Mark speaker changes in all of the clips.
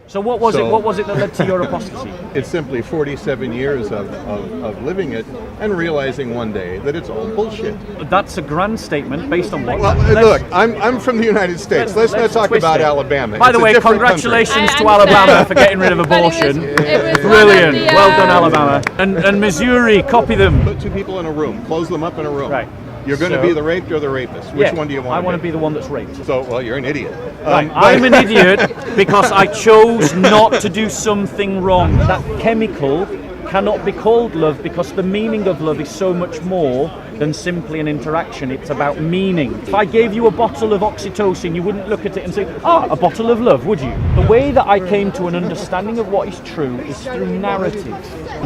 Speaker 1: So what was it? What was it that led to your apostasy?
Speaker 2: It's simply 47 years of living it and realizing one day that it's all bullshit.
Speaker 1: That's a grand statement based on what?
Speaker 2: Well, look, I'm from the United States. Let's not talk about Alabama.
Speaker 1: By the way, congratulations to Alabama for getting rid of abortion. Brilliant. Well done, Alabama. And Missouri, copy them.
Speaker 2: Put two people in a room. Close them up in a room.
Speaker 1: Right.
Speaker 2: You're going to be the raped or the rapist. Which one do you want?
Speaker 1: I want to be the one that's raped.
Speaker 2: So, well, you're an idiot.
Speaker 1: I'm an idiot because I chose not to do something wrong. That chemical cannot be called love because the meaning of love is so much more than simply an interaction. It's about meaning. If I gave you a bottle of oxytocin, you wouldn't look at it and say, a bottle of love, would you? The way that I came to an understanding of what is true is through narrative.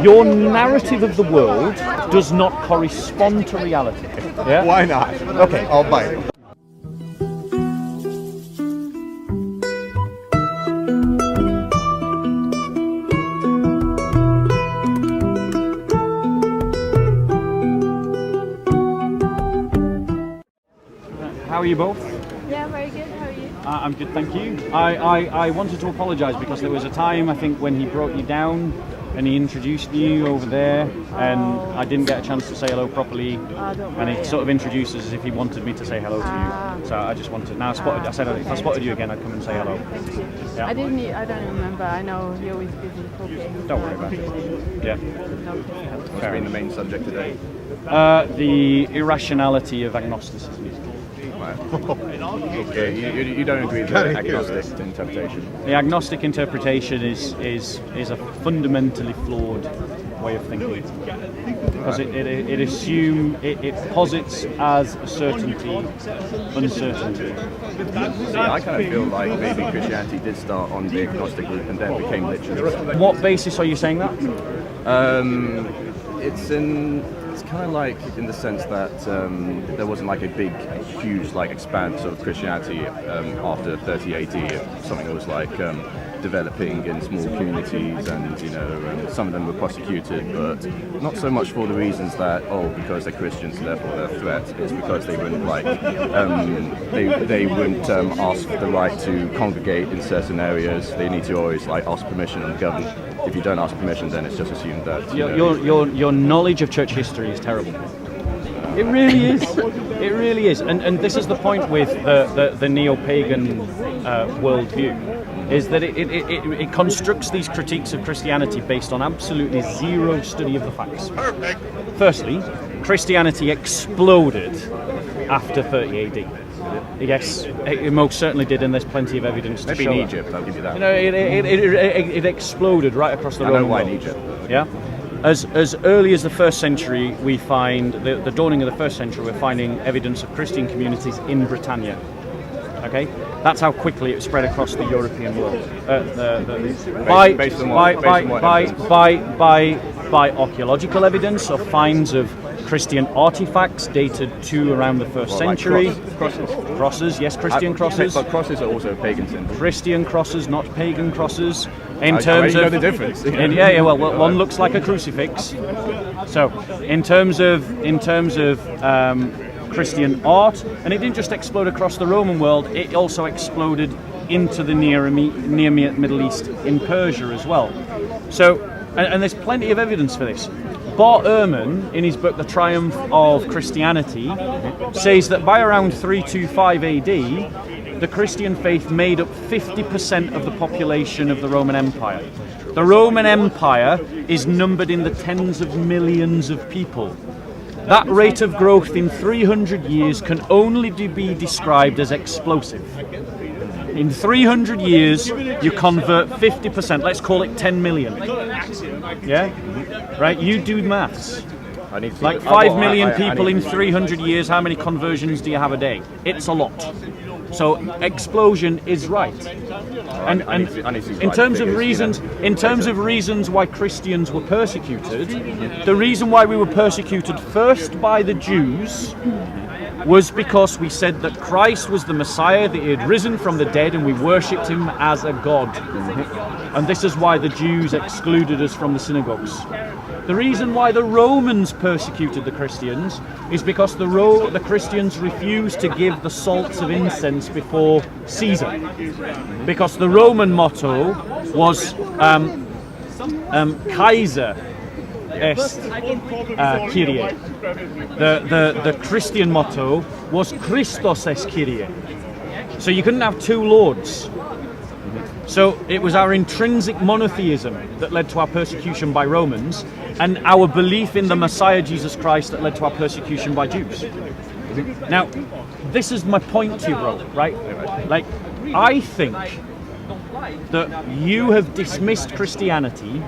Speaker 1: Your narrative of the world does not correspond to reality. Yeah?
Speaker 2: Why not?
Speaker 1: Okay.
Speaker 2: I'll bite.
Speaker 1: How are you both?
Speaker 3: Yeah, very good. How are you?
Speaker 1: I'm good, thank you. I wanted to apologise because there was a time, I think, when he brought you down and he introduced you over there, and I didn't get a chance to say hello properly, and he sort of introduced us as if he wanted me to say hello to you. So I just wanted. Now I said if I spotted you again, I'd come and say hello.
Speaker 3: Thank you.
Speaker 1: Yeah.
Speaker 3: I don't remember. I know you're always busy talking.
Speaker 1: Don't worry about it. Yeah.
Speaker 2: What's been the main subject today?
Speaker 1: The irrationality of agnosticism.
Speaker 2: Okay, you don't agree with the agnostic interpretation?
Speaker 1: The agnostic interpretation is a fundamentally flawed way of thinking, because it posits as a certainty uncertainty.
Speaker 2: See, I kind of feel like maybe Christianity did start on the agnostic route and then became literalist.
Speaker 1: What basis are you saying that?
Speaker 2: It's kind of like in the sense that there wasn't like a big, huge expanse of Christianity after 30 AD. Something that was developing in small communities, and some of them were persecuted, but not so much for the reasons that because they're Christians therefore they're a threat. It's because they wouldn't they wouldn't ask the right to congregate in certain areas. They need to always ask permission and govern. If you don't ask permission, then it's just assumed that
Speaker 1: your knowledge of church history is terrible. It really is. It really is. And this is the point with the neo-pagan worldview, is that it constructs these critiques of Christianity based on absolutely zero study of the facts. Perfect. Firstly, Christianity exploded after 30 AD. Yes, it most certainly did, and there's plenty of evidence to show
Speaker 2: in Egypt, I'll give you that.
Speaker 1: It exploded right across the Roman world.
Speaker 2: I know why in Egypt.
Speaker 1: Yeah. As early as the first century, we find the dawning of the first century. We're finding evidence of Christian communities in Britannia. Okay, that's how quickly it spread across the European world. By archaeological evidence of finds of Christian artifacts dated to around the first century. Crosses, yes, Christian crosses.
Speaker 2: But crosses are also pagan symbols.
Speaker 1: Christian crosses, not pagan crosses. In terms
Speaker 2: I know
Speaker 1: of
Speaker 2: the difference.
Speaker 1: Well, one looks like a crucifix. So, in terms of Christian art, and it didn't just explode across the Roman world; it also exploded into the near Middle East in Persia as well. So, and there's plenty of evidence for this. BART, in his book The Triumph of Christianity, says that by around 325 AD, the Christian faith made up 50% of the population of the Roman Empire. The Roman Empire is numbered in the tens of millions of people. That rate of growth in 300 years can only be described as explosive. In 300 years, you convert 50%, let's call it 10 million. Yeah? Right, you do maths. 5 million people in 300 years, how many conversions do you have a day? It's a lot. So explosion is right. And in terms of reasons why Christians were persecuted, the reason why we were persecuted first by the Jews was because we said that Christ was the Messiah, that he had risen from the dead, and we worshipped him as a god. And this is why the Jews excluded us from the synagogues. The reason why the Romans persecuted the Christians is because the Christians refused to give the salts of incense before Caesar. Because the Roman motto was Kaiser est Kyrie. The Christian motto was Christos est Kyrie. So you couldn't have two lords. So it was our intrinsic monotheism that led to our persecution by Romans, and our belief in the Messiah Jesus Christ that led to our persecution by Jews. Now, this is my point to you, bro, right? Like, I think that you have dismissed Christianity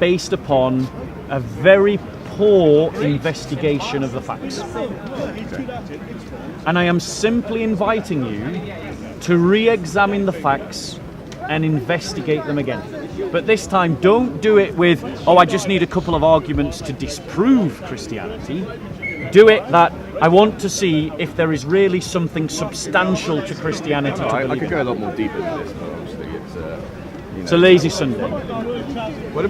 Speaker 1: based upon a very poor investigation of the facts. And I am simply inviting you to re-examine the facts and investigate them again. But this time, don't do it with, oh, I just need a couple of arguments to disprove Christianity. Do it that I want to see if there is really something substantial to Christianity to believe
Speaker 2: I could
Speaker 1: in.
Speaker 2: go a lot more deeper than this, but obviously
Speaker 1: It's a lazy Sunday.
Speaker 4: What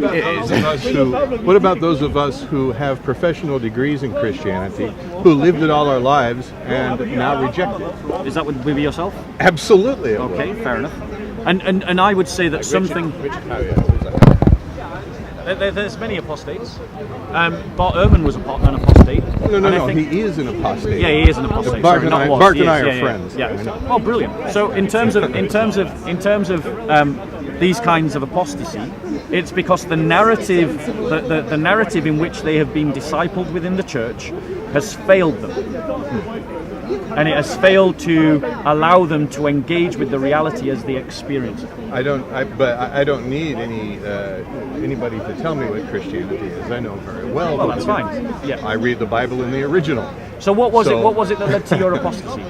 Speaker 4: about those of us who have professional degrees in Christianity, who lived it all our lives and now reject it?
Speaker 1: Is that would be yourself?
Speaker 4: Absolutely.
Speaker 1: Okay, fair enough. And I would say that something... There's many apostates. Bart ERHMAN was an apostate.
Speaker 4: No, he is an apostate.
Speaker 1: Yeah, he is an apostate.
Speaker 4: Bart
Speaker 1: Sorry,
Speaker 4: and I are friends.
Speaker 1: Yeah. Oh, brilliant. So in terms of these kinds of apostasy, it's because the narrative, the narrative in which they have been discipled within the church, has failed them, and it has failed to allow them to engage with the reality as they experience it.
Speaker 4: I don't need anybody to tell me what Christianity is. I know very well.
Speaker 1: Well, that's fine. Yeah.
Speaker 4: I read the Bible in the original.
Speaker 1: So what was it? What was it that led to your apostasy?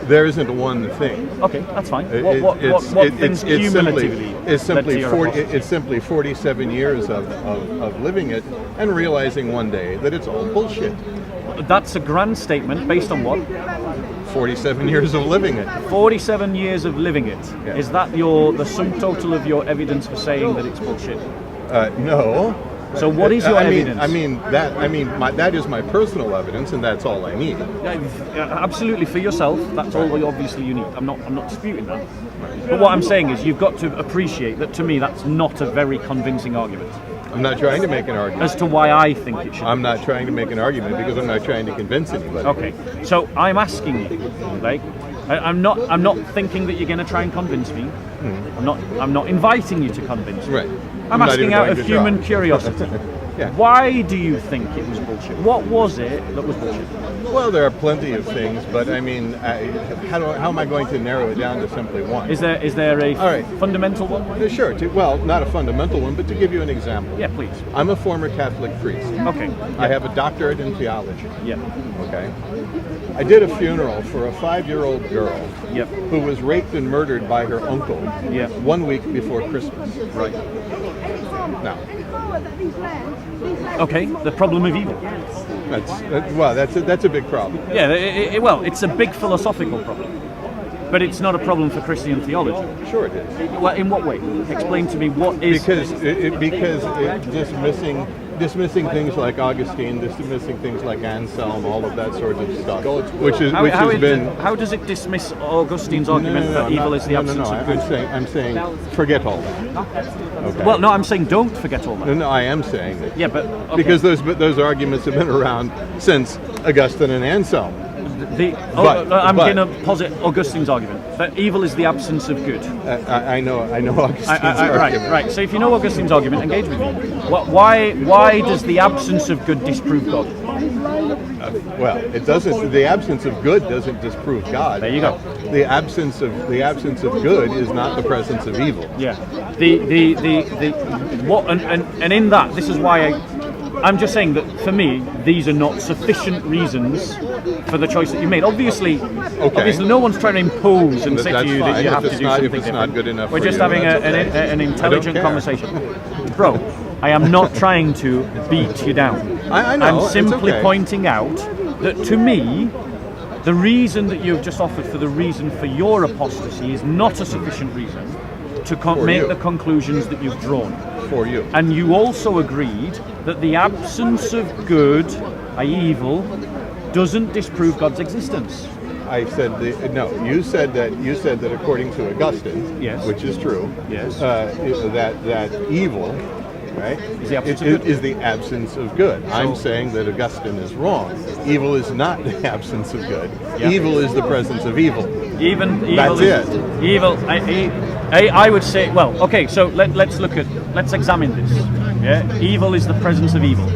Speaker 4: There isn't one thing.
Speaker 1: Okay, that's fine. What things cumulatively?
Speaker 4: It's simply 47 years of living it and realizing one day that it's all bullshit.
Speaker 1: That's a grand statement based on what?
Speaker 4: 47 years of living it.
Speaker 1: 47 years of living it.
Speaker 4: Yeah.
Speaker 1: Is that the sum total of your evidence for saying that it's bullshit?
Speaker 4: No.
Speaker 1: So what is your evidence?
Speaker 4: That is my personal evidence, and that's all I need.
Speaker 1: Absolutely, for yourself, that's all obviously you need. I'm not disputing that. But what I'm saying is you've got to appreciate that, to me, that's not a very convincing argument.
Speaker 4: I'm not trying to make an argument.
Speaker 1: As to why I think it should.
Speaker 4: I'm not trying to make an argument because I'm not trying to convince anybody.
Speaker 1: Okay, so I'm asking you, like, I'm not thinking that you're going to try and convince me. I'm not inviting you to convince me.
Speaker 4: Right.
Speaker 1: I'm asking out of human curiosity.
Speaker 4: Yeah.
Speaker 1: Why do you think it was bullshit? What was it that was bullshit?
Speaker 4: Well, there are plenty of things, but I mean, how am I going to narrow it down to simply one?
Speaker 1: Is there a fundamental one?
Speaker 4: Sure. Well, not a fundamental one, but to give you an example.
Speaker 1: Yeah, please.
Speaker 4: I'm a former Catholic priest.
Speaker 1: Okay.
Speaker 4: I have a doctorate in theology.
Speaker 1: Yeah.
Speaker 4: Okay. I did a funeral for a 5-year-old girl
Speaker 1: Yep.
Speaker 4: who was raped and murdered by her uncle 1 week before Christmas.
Speaker 1: Right.
Speaker 4: Now,
Speaker 1: Okay. The problem of evil.
Speaker 4: that's a big problem.
Speaker 1: Yeah. It's a big philosophical problem, but it's not a problem for Christian theology.
Speaker 4: Sure it is.
Speaker 1: Well, in what way? Explain to me what is.
Speaker 4: Because dismissing things like Augustine, dismissing things like Anselm, all of that sort of stuff,
Speaker 1: How does it dismiss Augustine's argument that evil is the absence of good?
Speaker 4: I'm saying forget all that. Okay.
Speaker 1: Well, no, I'm saying don't forget all that.
Speaker 4: No, I am saying that.
Speaker 1: Yeah, but okay.
Speaker 4: Because those arguments have been around since Augustine and Anselm.
Speaker 1: I'm going to posit Augustine's argument that evil is the absence of good.
Speaker 4: I know Augustine's argument.
Speaker 1: Right. So if you know Augustine's argument, engage with me. Why does the absence of good disprove God?
Speaker 4: Well, it doesn't. The absence of good doesn't disprove God.
Speaker 1: There you go.
Speaker 4: The absence of good is not the presence of evil.
Speaker 1: Yeah. And in that, this is why I'm just saying that for me, these are not sufficient reasons for the choice that you made. Obviously, no one's trying to impose and say to you that you have to do something
Speaker 4: if it's
Speaker 1: different.
Speaker 4: not good enough.
Speaker 1: We're just having an intelligent conversation, bro. I am not trying to beat you down.
Speaker 4: I know.
Speaker 1: I'm simply pointing out that to me, the reason that you've just offered for the reason for your apostasy is not a sufficient reason to make
Speaker 4: you.
Speaker 1: the conclusions that you've drawn.
Speaker 4: For you.
Speaker 1: And you also agreed that the absence of good, i.e. evil, doesn't disprove God's existence.
Speaker 4: I said no. You said that according to Augustine,
Speaker 1: Yes.
Speaker 4: which is true,
Speaker 1: Yes.
Speaker 4: That evil, right,
Speaker 1: Is the absence of good.
Speaker 4: is the absence of good. I'm saying that Augustine is wrong. Evil is not the absence of good.
Speaker 1: Yeah.
Speaker 4: Evil is the presence of evil.
Speaker 1: Even
Speaker 4: That's
Speaker 1: evil is,
Speaker 4: it.
Speaker 1: Evil. I would say. Well, okay. So let's examine this. Yeah. Evil is the presence of evil.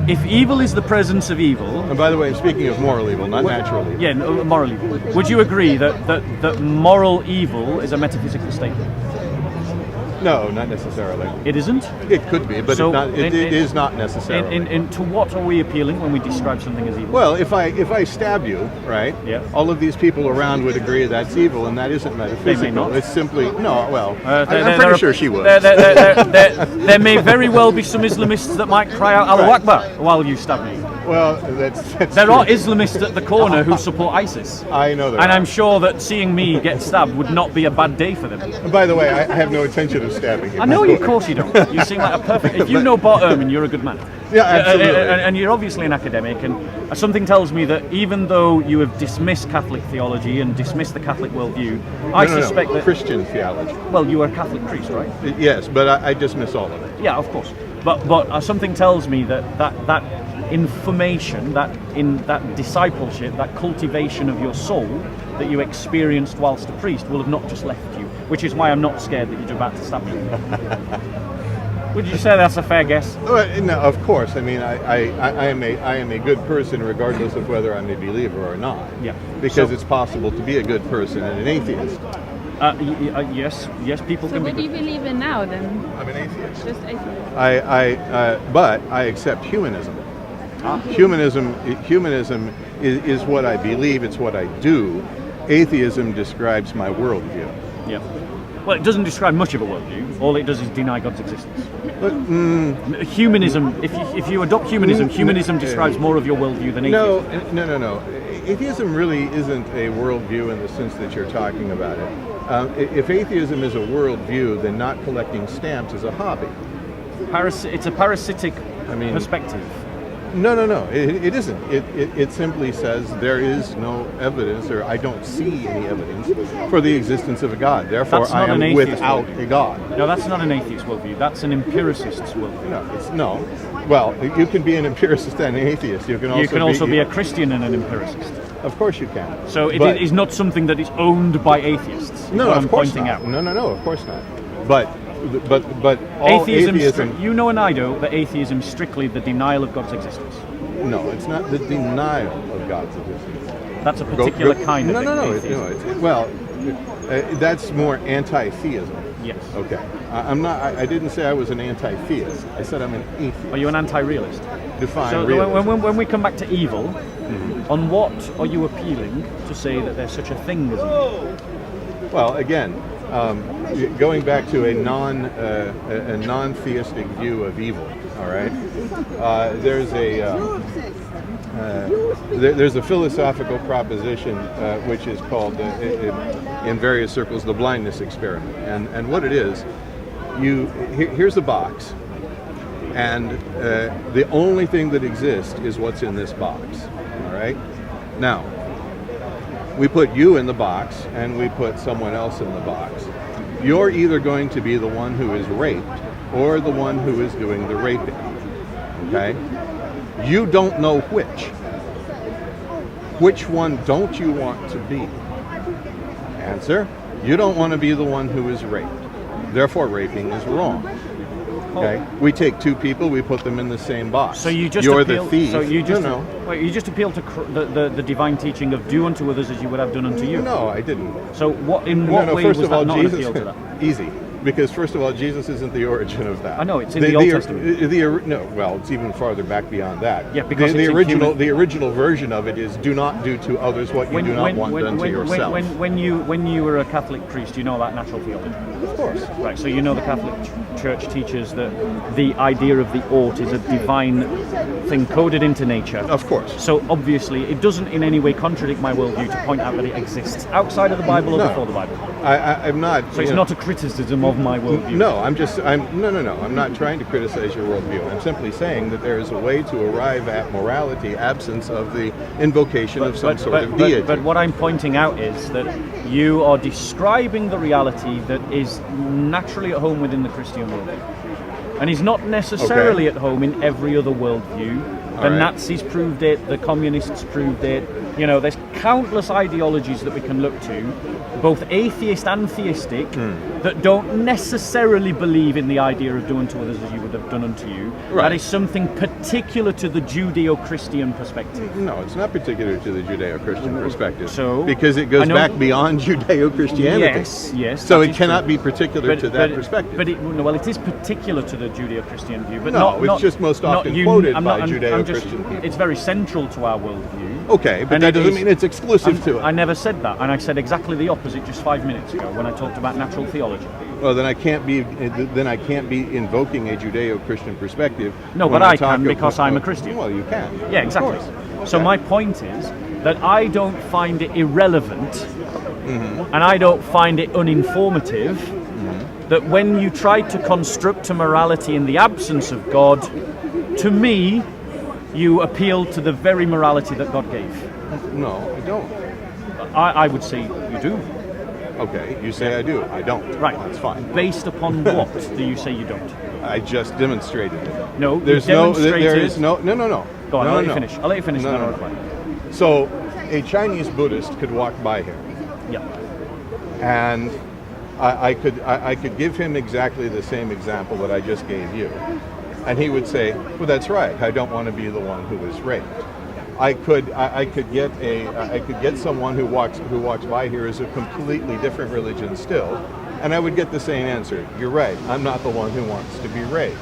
Speaker 1: If evil is the presence of evil,
Speaker 4: And by the way, I'm speaking of moral evil, not natural evil.
Speaker 1: yeah, no, moral evil. Would you agree that moral evil is a metaphysical statement?
Speaker 4: No, not necessarily.
Speaker 1: It isn't.
Speaker 4: It could be, but
Speaker 1: So
Speaker 4: it is not necessarily.
Speaker 1: To what are we appealing when we describe something as evil?
Speaker 4: Well, if I stab you, right?
Speaker 1: Yeah.
Speaker 4: All of these people around would agree that's evil, and that isn't metaphysical.
Speaker 1: not.
Speaker 4: It's simply no. Well, I'm
Speaker 1: there
Speaker 4: pretty
Speaker 1: are-
Speaker 4: sure she would.
Speaker 1: There may very well be some Islamists that might cry out Allahu
Speaker 4: Right.
Speaker 1: Akbar while you stab me.
Speaker 4: Well, that's
Speaker 1: There
Speaker 4: true.
Speaker 1: are Islamists at the corner who support ISIS.
Speaker 4: I know that.
Speaker 1: And I'm sure that seeing me get stabbed would not be a bad day for them.
Speaker 4: And by the way, I have no intention of stabbing you.
Speaker 1: I know you, of course you don't. You seem like a perfect... If you know BART ERHMAN, you're a good man.
Speaker 4: Yeah, absolutely.
Speaker 1: And you're obviously an academic, and something tells me that even though you have dismissed Catholic theology and dismissed the Catholic worldview, I
Speaker 4: No,
Speaker 1: suspect that...
Speaker 4: Christian theology.
Speaker 1: Well, you are a Catholic priest, right?
Speaker 4: Yes, but I dismiss all of it.
Speaker 1: Yeah, of course. But something tells me that information, that discipleship, that cultivation of your soul that you experienced whilst a priest will have not just left you, which is why I'm not scared that you're about to stab me. Would you say that's a fair guess?
Speaker 4: Well, no, of course. I mean, I am a good person regardless of whether I'm a believer or not.
Speaker 1: Yeah.
Speaker 4: Because
Speaker 1: So-
Speaker 4: it's possible to be a good person and an atheist.
Speaker 1: Yes, people
Speaker 3: So
Speaker 1: can
Speaker 3: what do
Speaker 1: be.
Speaker 3: you believe in now then?
Speaker 4: I'm an atheist.
Speaker 3: Just atheist.
Speaker 4: But I accept humanism. Humanism is what I believe. It's what I do. Atheism describes my worldview.
Speaker 1: Yeah. Well, it doesn't describe much of a worldview. All it does is deny God's existence.
Speaker 4: But,
Speaker 1: Humanism. If you adopt humanism describes more of your worldview than atheism.
Speaker 4: No. Atheism really isn't a worldview in the sense that you're talking about it. If atheism is a worldview, then not collecting stamps is a hobby.
Speaker 1: It's a parasitic
Speaker 4: mean-
Speaker 1: perspective.
Speaker 4: No. It isn't. It simply says there is no evidence, or I don't see any evidence for the existence of a God. Therefore,
Speaker 1: That's
Speaker 4: I
Speaker 1: not an
Speaker 4: am
Speaker 1: atheist
Speaker 4: without
Speaker 1: worldview.
Speaker 4: a God.
Speaker 1: No, that's not an atheist worldview. That's an empiricist's worldview.
Speaker 4: No. Well, you can be an empiricist and an atheist. You can
Speaker 1: also be a Christian and an empiricist.
Speaker 4: Of course you can.
Speaker 1: So it
Speaker 4: But-
Speaker 1: is not something that is owned by atheists. is
Speaker 4: No,
Speaker 1: what
Speaker 4: of
Speaker 1: I'm
Speaker 4: course
Speaker 1: pointing
Speaker 4: not.
Speaker 1: out.
Speaker 4: No, of course not. But all atheism.
Speaker 1: You know and I know that atheism is strictly the denial of God's existence.
Speaker 4: No, it's not the denial of God's existence.
Speaker 1: That's a particular kind of
Speaker 4: No.
Speaker 1: atheism.
Speaker 4: That's more anti-theism.
Speaker 1: Yes.
Speaker 4: Okay, I'm not. I didn't say I was an anti-theist. I said I'm an atheist.
Speaker 1: Are you an anti-realist?
Speaker 4: Define
Speaker 1: So
Speaker 4: realism.
Speaker 1: when we come back to evil, on what are you appealing to say that there's such a thing as evil?
Speaker 4: Well, again, going back to a non-theistic view of evil. All right, there's a philosophical proposition which is called, in various circles, the blindness experiment. And what it is, here's a box, and the only thing that exists is what's in this box. All right. Now, we put you in the box, and we put someone else in the box. You're either going to be the one who is raped or the one who is doing the raping. Okay? You don't know which. Which one don't you want to be? Answer: you don't want to be the one who is raped. Therefore, raping is wrong. Okay? We take two people, we put them in the same box.
Speaker 1: So you just
Speaker 4: You're
Speaker 1: appeal,
Speaker 4: the thief.
Speaker 1: So you just
Speaker 4: No.
Speaker 1: Wait, you just appeal to the divine teaching of do unto others as you would have done unto you.
Speaker 4: No, I didn't.
Speaker 1: So in what way
Speaker 4: first
Speaker 1: was
Speaker 4: of all,
Speaker 1: that not an
Speaker 4: Jesus,
Speaker 1: appeal to that?
Speaker 4: easy. Because first of all, Jesus isn't the origin of that.
Speaker 1: I know, it's in the Old Testament.
Speaker 4: No, well, it's even farther back beyond that.
Speaker 1: Yeah, because
Speaker 4: the
Speaker 1: it's
Speaker 4: the original version of it is do not do to others what you do not want done to yourself.
Speaker 1: When you were a Catholic priest, you know about natural theology.
Speaker 4: Of course.
Speaker 1: Right, so you know the Catholic Church teaches that the idea of the ought is a divine thing coded into nature.
Speaker 4: Of course.
Speaker 1: So obviously, it doesn't in any way contradict my worldview to point out that it exists outside of the Bible or before the Bible.
Speaker 4: I'm not.
Speaker 1: So it's not a criticism of my worldview.
Speaker 4: No, no. I'm not trying to criticize your worldview. I'm simply saying that there is a way to arrive at morality absence of the invocation of some sort of deity.
Speaker 1: But what I'm pointing out is that you are describing the reality that is naturally at home within the Christian worldview. And is not necessarily at home in every other worldview. The Nazis proved it, the communists proved it. You know, there's countless ideologies that we can look to, both atheist and theistic, that don't necessarily believe in the idea of do unto others as you would have done unto you.
Speaker 4: Right.
Speaker 1: That is something particular to the Judeo-Christian perspective.
Speaker 4: No, it's not particular to the Judeo-Christian perspective.
Speaker 1: So,
Speaker 4: because it goes back beyond Judeo-Christianity.
Speaker 1: Yes.
Speaker 4: So it cannot be particular to that perspective.
Speaker 1: But it is particular to the Judeo-Christian view. But
Speaker 4: it's just most often quoted by Judeo-Christian people.
Speaker 1: It's very central to our worldview.
Speaker 4: Okay, but that doesn't mean it's exclusive to it.
Speaker 1: I never said that, and I said exactly the opposite just 5 minutes ago when I talked about natural theology.
Speaker 4: Well, then I can't be invoking a Judeo-Christian perspective.
Speaker 1: No, but I can because I'm a Christian.
Speaker 4: Well, you can.
Speaker 1: Yeah, exactly.
Speaker 4: Okay.
Speaker 1: So my point is that I don't find it irrelevant, and I don't find it uninformative, that when you try to construct a morality in the absence of God, to me, you appeal to the very morality that God gave.
Speaker 4: No, I don't.
Speaker 1: I would say you do.
Speaker 4: Okay, you say I do. I don't.
Speaker 1: Right.
Speaker 4: That's fine.
Speaker 1: Based upon what do you say you don't?
Speaker 4: I just demonstrated it.
Speaker 1: No,
Speaker 4: there is no.
Speaker 1: Go on,
Speaker 4: I'll
Speaker 1: let you finish. I'll let you finish.
Speaker 4: No. So, a Chinese Buddhist could walk by here.
Speaker 1: Yeah.
Speaker 4: And I could give him exactly the same example that I just gave you. And he would say, well, that's right. I don't want to be the one who was raped. I could get someone who walks by here as a completely different religion still, and I would get the same answer. You're right. I'm not the one who wants to be raped.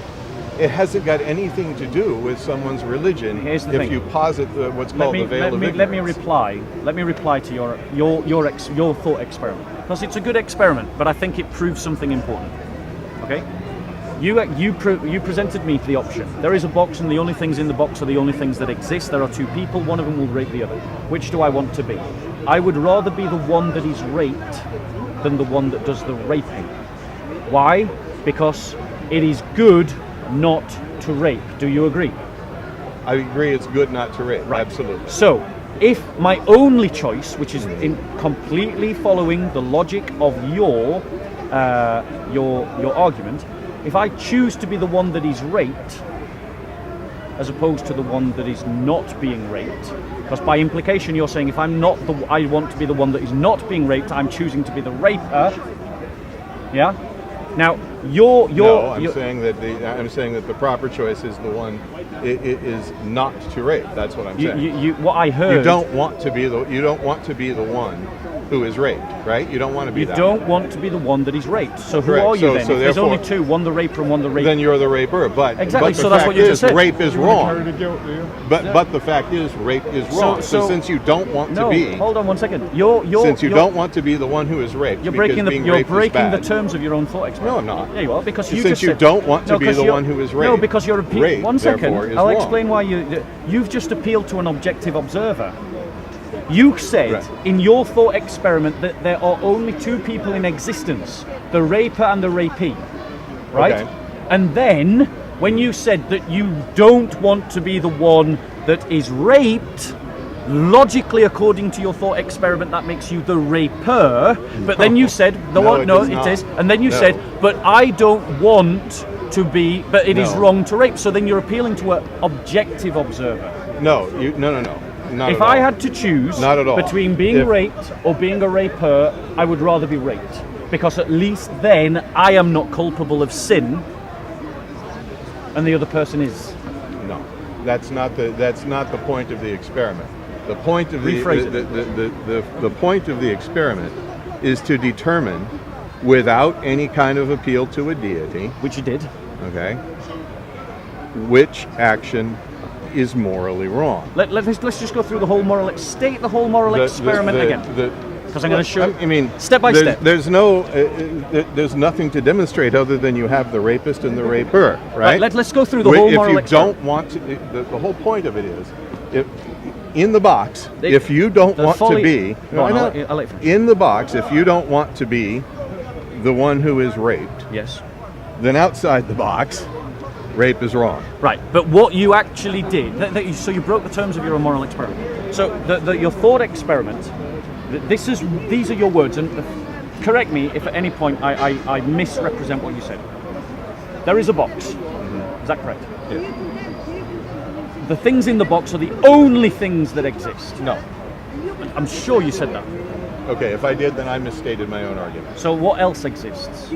Speaker 4: It hasn't got anything to do with someone's religion.
Speaker 1: Here's the thing.
Speaker 4: If you posit what's called the veil of ignorance.
Speaker 1: Let me reply to your thought experiment, because it's a good experiment, but I think it proves something important. Okay. You presented me the option. There is a box, and the only things in the box are the only things that exist. There are two people. One of them will rape the other. Which do I want to be? I would rather be the one that is raped than the one that does the raping. Why? Because it is good not to rape. Do you agree?
Speaker 4: I agree. It's good not to rape.
Speaker 1: Right.
Speaker 4: Absolutely.
Speaker 1: So, if my only choice, which is in completely following the logic of your argument. If I choose to be the one that is raped, as opposed to the one that is not being raped, because by implication you're saying if I want to be the one that is not being raped, I'm choosing to be the raper. Yeah. Now I'm saying that the proper choice is the one is not to rape. That's what I'm saying. What I heard.
Speaker 4: You don't want to be the one who is raped, right? You don't want to be that.
Speaker 1: You don't want to be the one that is raped. So who
Speaker 4: Correct.
Speaker 1: are you then?
Speaker 4: So
Speaker 1: if there's only two, one the raper and one the raper.
Speaker 4: Then you're the raper. But
Speaker 1: exactly.
Speaker 4: But the
Speaker 1: so that's
Speaker 4: fact
Speaker 1: what you just said.
Speaker 4: Rape is wrong. But the fact is, rape is wrong. So since you don't want to be,
Speaker 1: hold on one second.
Speaker 4: Since you don't want to be the one who is raped,
Speaker 1: you're breaking the terms of your own thought experiment.
Speaker 4: No, I'm not.
Speaker 1: Yeah, you are, because
Speaker 4: since you don't want to be the one who is raped.
Speaker 1: No, because you're
Speaker 4: rape,
Speaker 1: one second. I'll explain why you've just appealed to an objective observer. You said in your thought experiment that there are only two people in existence, the raper and the rapee, right?
Speaker 4: Okay.
Speaker 1: And then when you said that you don't want to be the one that is raped, logically according to your thought experiment that makes you the raper, but then you said it is, and then you said, but I don't want to be, but it is wrong to rape. So then you're appealing to an objective observer.
Speaker 4: No. Not
Speaker 1: if I had to choose between being raped or being a raper, I would rather be raped, because at least then I am not culpable of sin, and the other person is.
Speaker 4: No, that's not the point of the experiment. The point of the point of the experiment is to determine without any kind of appeal to a deity,
Speaker 1: Which you did.
Speaker 4: okay, which action is morally wrong?
Speaker 1: Let's just go through the whole state the whole moral experiment again. Because I'm going to show.
Speaker 4: I mean,
Speaker 1: step by step.
Speaker 4: There's nothing to demonstrate other than you have the rapist and the raper, right?
Speaker 1: Let's go through the whole moral
Speaker 4: If you don't want to, the whole point of it is, in the box, if you don't want to be,
Speaker 1: I'll let you finish.
Speaker 4: in the box, if you don't want to be the one who is raped,
Speaker 1: Yes.
Speaker 4: then outside the box, rape is wrong.
Speaker 1: Right, but what you actually did, so you broke the terms of your moral experiment. So your thought experiment, these are your words, and correct me if at any point I misrepresent what you said. There is a box. Is that correct?
Speaker 4: Yeah.
Speaker 1: The things in the box are the only things that exist.
Speaker 4: No.
Speaker 1: I'm sure you said that.
Speaker 4: Okay, if I did, then I misstated my own argument.
Speaker 1: So what else exists?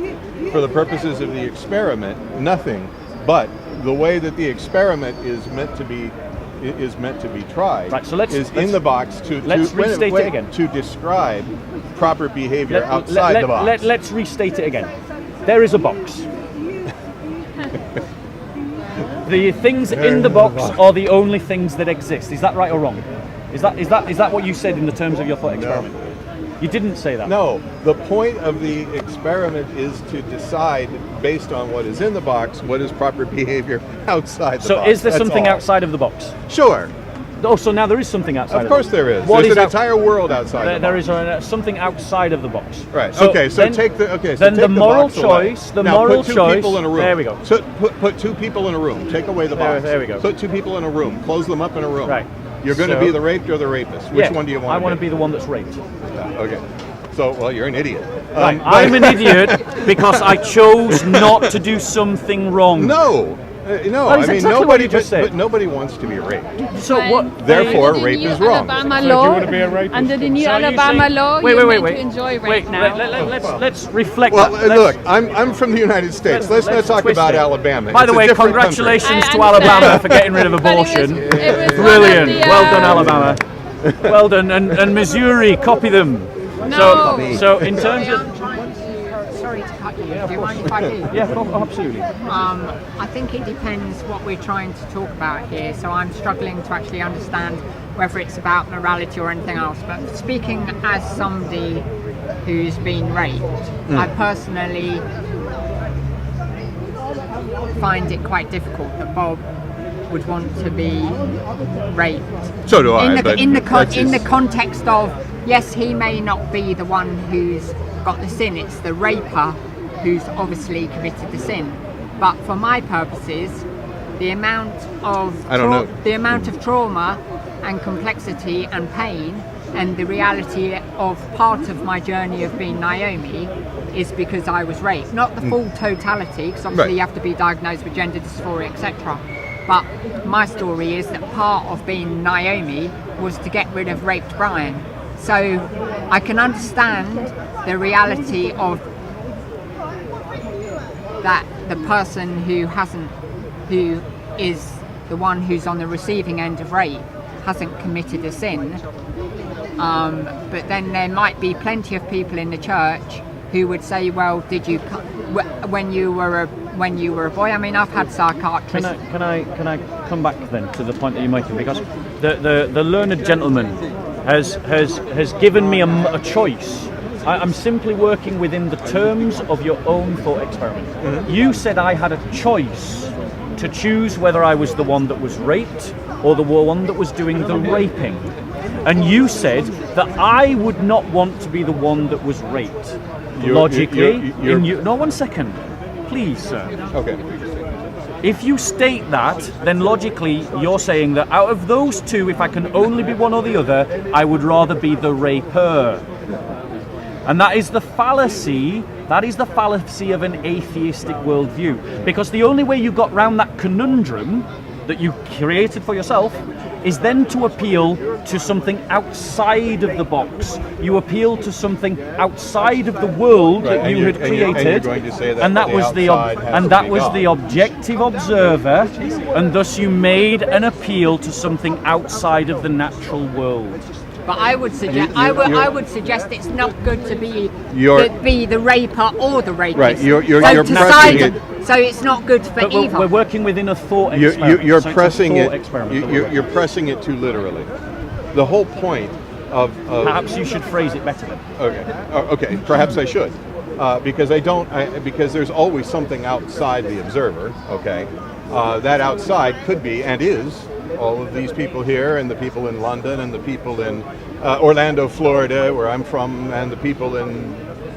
Speaker 4: For the purposes of the experiment, nothing. But the way that the experiment is meant to be tried,
Speaker 1: Right, so
Speaker 4: is in the box
Speaker 1: let's restate it again.
Speaker 4: to describe proper behavior outside the box.
Speaker 1: Let's restate it again. There is a box. The things in the box are the only things that exist. Is that right or wrong? Is that what you said in the terms of your thought experiment? You didn't say that.
Speaker 4: No, the point of the experiment is to decide, based on what is in the box, what is proper behavior outside the box.
Speaker 1: So is there
Speaker 4: That's
Speaker 1: something
Speaker 4: all.
Speaker 1: outside of the box?
Speaker 4: Sure.
Speaker 1: Oh, so now there is something outside.
Speaker 4: Of course there is.
Speaker 1: What
Speaker 4: There's
Speaker 1: is
Speaker 4: an entire world outside the
Speaker 1: There
Speaker 4: box.
Speaker 1: is something outside of the box.
Speaker 4: Right.
Speaker 1: So
Speaker 4: okay. So
Speaker 1: then,
Speaker 4: take the. Okay. So
Speaker 1: then
Speaker 4: take
Speaker 1: the moral
Speaker 4: box away.
Speaker 1: choice. The
Speaker 4: now
Speaker 1: moral
Speaker 4: put two
Speaker 1: choice.
Speaker 4: people in a room.
Speaker 1: There we go.
Speaker 4: So put two people in a room. Take away the box.
Speaker 1: There we go.
Speaker 4: Put two people in a room. Close them up in a room.
Speaker 1: Right.
Speaker 4: You're going to be the raped or the rapist. Which one do you want?
Speaker 1: I want to be the one that's raped.
Speaker 4: Okay. So, well, you're an idiot.
Speaker 1: Right. I'm an idiot because I chose not to do something wrong.
Speaker 4: No. No,
Speaker 1: That is exactly what you just said.
Speaker 4: But nobody wants to be raped.
Speaker 1: So what?
Speaker 4: Therefore,
Speaker 3: Under the
Speaker 4: rape
Speaker 3: new
Speaker 4: is wrong.
Speaker 3: Alabama
Speaker 5: So
Speaker 3: law,
Speaker 5: do you want to be a rapist?
Speaker 3: under the new
Speaker 1: So are you
Speaker 3: Alabama
Speaker 1: saying-
Speaker 3: law,
Speaker 1: wait,
Speaker 3: you're
Speaker 1: wait,
Speaker 3: meant
Speaker 1: wait.
Speaker 3: to enjoy rape
Speaker 1: Wait,
Speaker 3: now.
Speaker 1: let's reflect.
Speaker 4: Well,
Speaker 1: let's-
Speaker 4: look, I'm from the United States. Let's not talk
Speaker 1: twist
Speaker 4: about
Speaker 1: it.
Speaker 4: Alabama.
Speaker 1: By the
Speaker 4: It's a
Speaker 1: way,
Speaker 4: different
Speaker 1: congratulations
Speaker 3: I
Speaker 1: to
Speaker 3: understand.
Speaker 1: Alabama for getting rid of
Speaker 3: But it was-
Speaker 1: abortion.
Speaker 3: it was one
Speaker 1: Brilliant.
Speaker 3: of the,
Speaker 1: Well done, Alabama. Well done, and Missouri, copy them.
Speaker 3: No.
Speaker 1: So in terms of
Speaker 6: Sorry to cut you. Do you mind if I do?
Speaker 1: yeah, absolutely.
Speaker 6: I think it depends what we're trying to talk about here. So I'm struggling to actually understand whether it's about morality or anything else. But speaking as somebody who's been raped, I personally find it quite difficult that Bob would want to be raped.
Speaker 4: So do I. but
Speaker 6: In the
Speaker 4: that's
Speaker 6: context of, yes, he may not be the one who's got the sin, it's the raper who's obviously committed the sin. But for my purposes, the amount of trauma and complexity and pain and the reality of part of my journey of being Naomi is because I was raped. Not the full totality, because obviously
Speaker 4: Right.
Speaker 6: you have to be diagnosed with gender dysphoria, etc. But my story is that part of being Naomi was to get rid of raped Brian. So I can understand the reality of that the person who is the one who's on the receiving end of rape hasn't committed a sin. But then there might be plenty of people in the church who would say, well, did you when you were a boy? I mean, I've had psychiatrists.
Speaker 1: Can I come back then to the point that you're making, because the learned gentleman has given me a choice. I'm simply working within the terms of your own thought experiment. Mm-hmm. You said I had a choice to choose whether I was the one that was raped or the one that was doing the raping. And you said that I would not want to be the one that was raped. Logically, no, 1 second. Please, sir.
Speaker 4: Okay.
Speaker 1: If you state that, then logically you're saying that out of those two, if I can only be one or the other, I would rather be the raper. And that is the fallacy. That is the fallacy of an atheistic worldview. Because the only way you got round that conundrum that you created for yourself is then to appeal to something outside of the box. You appeal to something outside of the world that you had created,
Speaker 4: and you're going to say that
Speaker 1: and that was the objective observer, and thus you made an appeal to something outside of the natural world.
Speaker 6: But I would suggest I would suggest it's not good to be the raper or the rapist.
Speaker 4: Right, you're
Speaker 6: pressing
Speaker 4: it.
Speaker 6: So it's not good for
Speaker 1: But
Speaker 6: either.
Speaker 1: we're working within a thought experiment.
Speaker 4: You're
Speaker 1: so
Speaker 4: pressing
Speaker 1: it's a thought
Speaker 4: it.
Speaker 1: experiment that we're
Speaker 4: You're
Speaker 1: working.
Speaker 4: pressing it too literally. The whole point of
Speaker 1: Perhaps you should phrase it better then.
Speaker 4: okay, perhaps I should, because because there's always something outside the observer. Okay, that outside could be and is all of these people here, and the people in London, and the people in Orlando, Florida, where I'm from, and the people in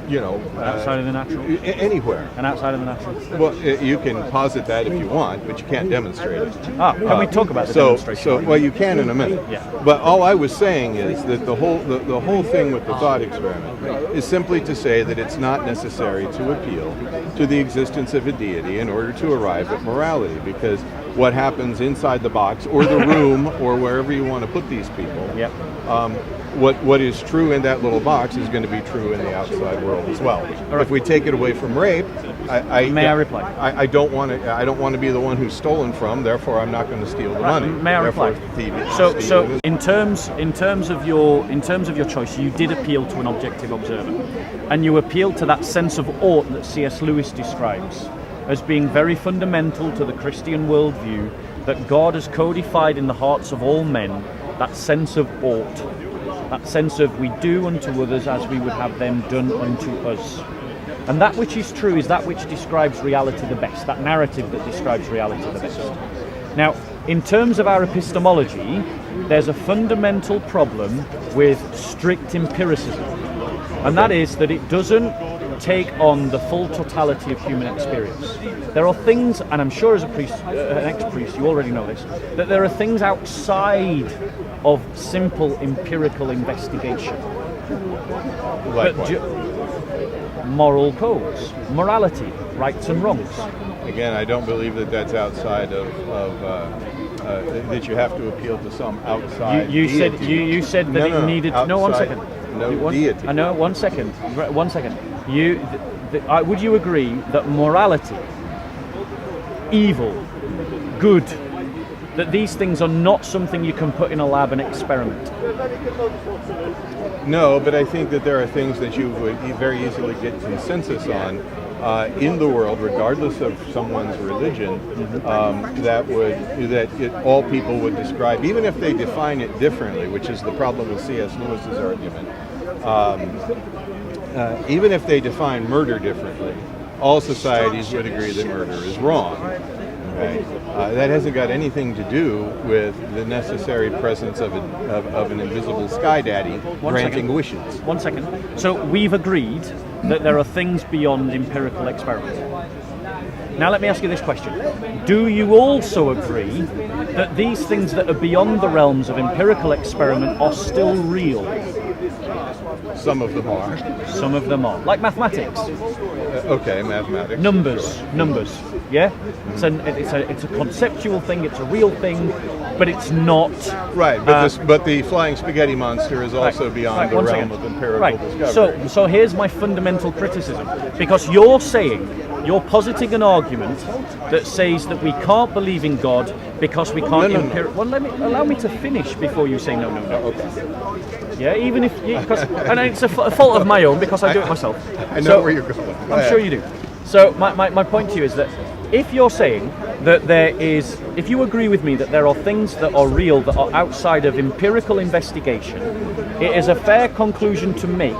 Speaker 1: Outside of the natural?
Speaker 4: Anywhere.
Speaker 1: And outside of the natural?
Speaker 4: Well, you can posit that if you want, but you can't demonstrate it.
Speaker 1: Can we talk about the demonstration?
Speaker 4: Well, you can in a minute.
Speaker 1: Yeah.
Speaker 4: But all I was saying is that the whole thing with the thought experiment is simply to say that it's not necessary to appeal to the existence of a deity in order to arrive at morality, because what happens inside the box or the room or wherever you want to put these people,
Speaker 1: Yep.
Speaker 4: what is true in that little box is going to be true in the outside world as well.
Speaker 1: right.
Speaker 4: If we take it away from rape,
Speaker 1: May I reply?
Speaker 4: I don't want to. I don't want to be the one who's stolen from. Therefore, I'm not going to steal the money.
Speaker 1: May I reply?
Speaker 4: Therefore,
Speaker 1: So in terms of your choice, you did appeal to an objective observer, and you appealed to that sense of ought that C.S. Lewis describes as being very fundamental to the Christian worldview, that God has codified in the hearts of all men that sense of ought, that sense of we do unto others as we would have them done unto us. And that which is true is that which describes reality the best, that narrative that describes reality the best. Now, in terms of our epistemology, there's a fundamental problem with strict empiricism, and that is that it doesn't take on the full totality of human experience. There are things, and I'm sure as a priest, an ex-priest, you already know this, that there are things outside of simple empirical investigation.
Speaker 4: Like
Speaker 1: moral codes, morality, rights and wrongs.
Speaker 4: Again, I don't believe that that's outside of that you have to appeal to some outside.
Speaker 1: You
Speaker 4: deity.
Speaker 1: said that it needed.
Speaker 4: Outside,
Speaker 1: No, 1 second.
Speaker 4: No deity.
Speaker 1: I know. 1 second. 1 second. Would you agree that morality, evil, good, that these things are not something you can put in a lab and experiment?
Speaker 4: No, but I think that there are things that you would very easily get consensus on in the world, regardless of someone's religion, all people would describe, even if they define it differently, which is the problem with C.S. Lewis's argument. Even if they define murder differently, all societies would agree that murder is wrong. Okay? That hasn't got anything to do with the necessary presence of an invisible sky daddy granting wishes.
Speaker 1: 1 second. So we've agreed that there are things beyond empirical experiment. Now let me ask you this question. Do you also agree that these things that are beyond the realms of empirical experiment are still real?
Speaker 4: Some of them are.
Speaker 1: Some of them are. Like mathematics.
Speaker 4: Okay, mathematics.
Speaker 1: Numbers. Yeah? It's a conceptual thing, it's a real thing, but it's not...
Speaker 4: Right, but the flying spaghetti monster is also beyond the realm of empirical discovery.
Speaker 1: So here's my fundamental criticism. Because you're positing an argument that says that we can't believe in God because we can't... Well, allow me to finish before you say no.
Speaker 4: Okay.
Speaker 1: Yeah, even if... and it's a fault of my own because I do it myself.
Speaker 4: I know where you're going.
Speaker 1: I'm sure you do. So my point to you is that if you're saying that if you agree with me that there are things that are real that are outside of empirical investigation, it is a fair conclusion to make,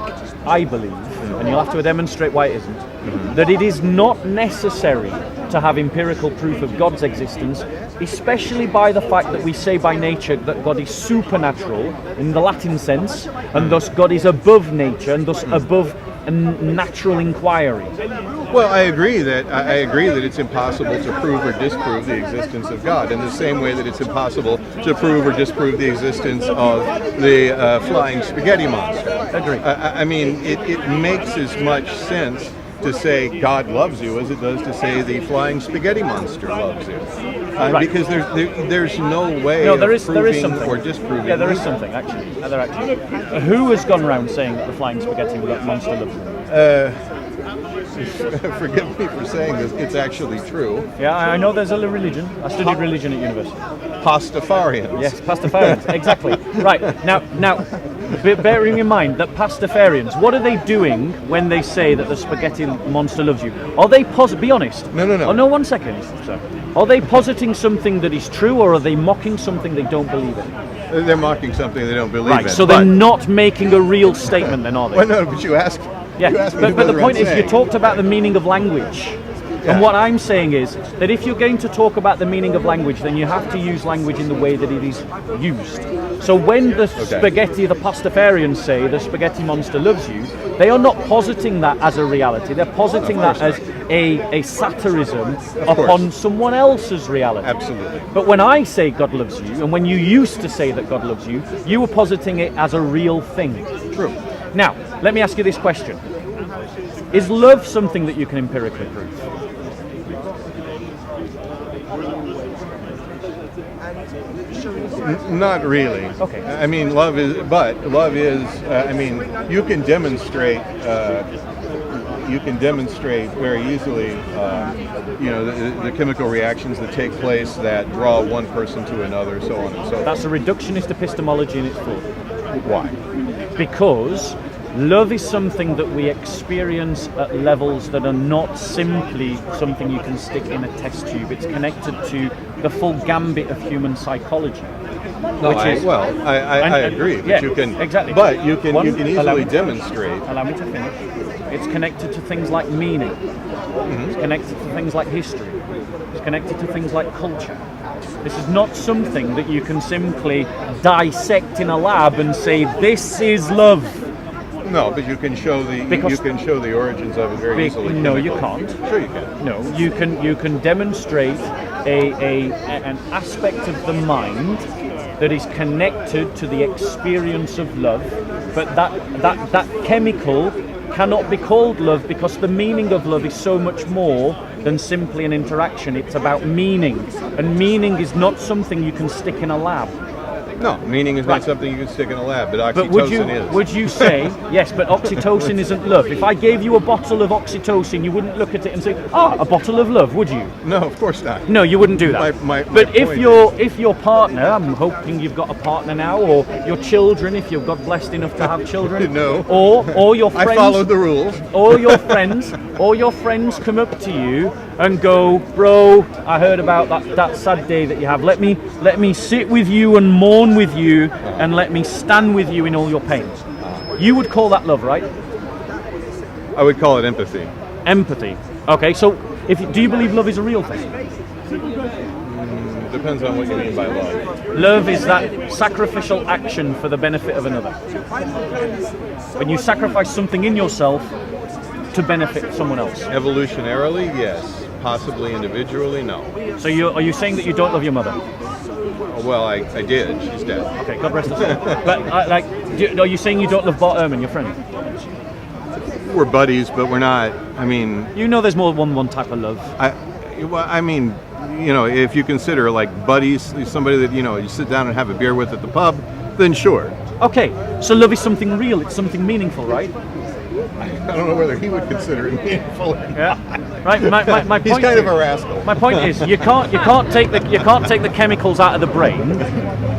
Speaker 1: I believe, and you'll have to demonstrate why it isn't, that it is not necessary to have empirical proof of God's existence, especially by the fact that we say by nature that God is supernatural in the Latin sense, and thus God is above nature, and thus above natural inquiry.
Speaker 4: Well, I agree that it's impossible to prove or disprove the existence of God in the same way that it's impossible to prove or disprove the existence of the flying spaghetti monster.
Speaker 1: Agree.
Speaker 4: I mean, it makes as much sense to say God loves you as it does to say the flying spaghetti monster loves you.
Speaker 1: Right.
Speaker 4: Because there's no way
Speaker 1: there is
Speaker 4: proving
Speaker 1: something.
Speaker 4: or disproving.
Speaker 1: Yeah, there is something actually. Who has gone around saying that the flying spaghetti monster loves you?
Speaker 4: Forgive me for saying this, it's actually true.
Speaker 1: Yeah, I know there's a religion. I studied religion at university.
Speaker 4: Pastafarians.
Speaker 1: Yes, Pastafarians, exactly. Right, now, bearing in mind that pastafarians, what are they doing when they say that the spaghetti monster loves you? Are they be honest?
Speaker 4: No.
Speaker 1: Oh, no, 1 second, sir. Are they positing something that is true, or are they mocking something they don't believe in?
Speaker 4: They're mocking something they don't believe in.
Speaker 1: Right, so they're not making a real statement then, are they?
Speaker 4: Well, no, but you asked.
Speaker 1: Yeah,
Speaker 4: you asked me
Speaker 1: but the
Speaker 4: whether
Speaker 1: point
Speaker 4: I'm
Speaker 1: is, you
Speaker 4: saying.
Speaker 1: talked about the meaning of language.
Speaker 4: Yeah.
Speaker 1: And what I'm saying is that if you're going to talk about the meaning of language, then you have to use language in the way that it is used. So when the the pastafarians say the spaghetti monster loves you, they are not positing that as a reality. They're positing that as a satirism upon someone else's reality.
Speaker 4: Absolutely.
Speaker 1: But when I say God loves you, and when you used to say that God loves you, you were positing it as a real thing.
Speaker 4: True.
Speaker 1: Now, let me ask you this question. Is love something that you can empirically prove?
Speaker 4: Not really.
Speaker 1: Okay.
Speaker 4: I mean, love is. I mean, you can demonstrate. You can demonstrate very easily. The chemical reactions that take place that draw one person to another, so on and so forth.
Speaker 1: That's a reductionist epistemology in its form.
Speaker 4: Why?
Speaker 1: Because love is something that we experience at levels that are not simply something you can stick in a test tube. It's connected to the full gambit of human psychology.
Speaker 4: No, I agree. But you can
Speaker 1: exactly.
Speaker 4: But you can
Speaker 1: Allow
Speaker 4: easily
Speaker 1: me
Speaker 4: demonstrate.
Speaker 1: Allow me to finish. It's connected to things like meaning. It's connected to things like history. It's connected to things like culture. This is not something that you can simply dissect in a lab and say this is love.
Speaker 4: No, but you can show the origins of it very easily.
Speaker 1: No, you can't.
Speaker 4: Sure, you can.
Speaker 1: No, you can demonstrate an aspect of the mind that is connected to the experience of love, but that chemical cannot be called love because the meaning of love is so much more than simply an interaction. It's about meaning, and meaning is not something you can stick in a lab.
Speaker 4: No, meaning is not something you can stick in a lab, but oxytocin
Speaker 1: But would you say, yes, but oxytocin isn't love. If I gave you a bottle of oxytocin, you wouldn't look at it and say, a bottle of love, would you?
Speaker 4: No, of course not.
Speaker 1: No, you wouldn't do that. But if your partner, I'm hoping you've got a partner now, or your children, if you've got blessed enough to have children,
Speaker 4: no,
Speaker 1: or your friends,
Speaker 4: I followed the rules,
Speaker 1: or your friends come up to you and go, bro, I heard about that sad day that you have. Let me sit with you and mourn with you, and let me stand with you in all your pains. You would call that love, right?
Speaker 4: I would call it empathy.
Speaker 1: Empathy. Okay, so do you believe love is a real thing?
Speaker 4: Depends on what you mean by love.
Speaker 1: Love is that sacrificial action for the benefit of another. When you sacrifice something in yourself to benefit someone else.
Speaker 4: Evolutionarily, yes. Possibly individually, no.
Speaker 1: So are you saying that you don't love your mother?
Speaker 4: Well, I did. She's dead.
Speaker 1: Okay, God rest her soul. But are you saying you don't love BART ERHMAN, your friend?
Speaker 4: We're buddies, but we're not. I mean,
Speaker 1: you know, there's more than one type of love.
Speaker 4: I mean, if you consider like buddies, somebody that you sit down and have a beer with at the pub, then sure.
Speaker 1: Okay, so love is something real. It's something meaningful, right?
Speaker 4: I don't know whether he would consider it meaningful.
Speaker 1: Yeah, right. My point.
Speaker 4: He's kind of a rascal.
Speaker 1: My point is, you can't take the chemicals out of the brain.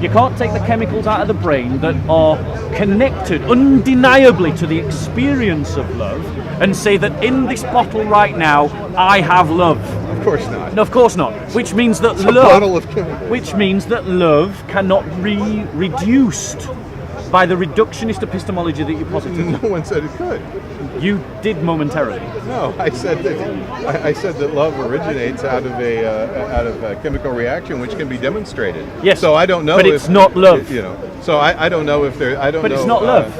Speaker 1: You can't take the chemicals out of the brain that are connected undeniably to the experience of love and say that in this bottle right now I have love.
Speaker 4: Of course not.
Speaker 1: No, of course not. Which means that
Speaker 4: it's a bottle of chemicals.
Speaker 1: Which means that love cannot be reduced by the reductionist epistemology that you posited.
Speaker 4: No one said it could.
Speaker 1: You did momentarily.
Speaker 4: No, I said that love originates out of a chemical reaction which can be demonstrated.
Speaker 1: Yes.
Speaker 4: So I don't know.
Speaker 1: But it's not love.
Speaker 4: So I don't know if there. I don't know.
Speaker 1: But it's not love.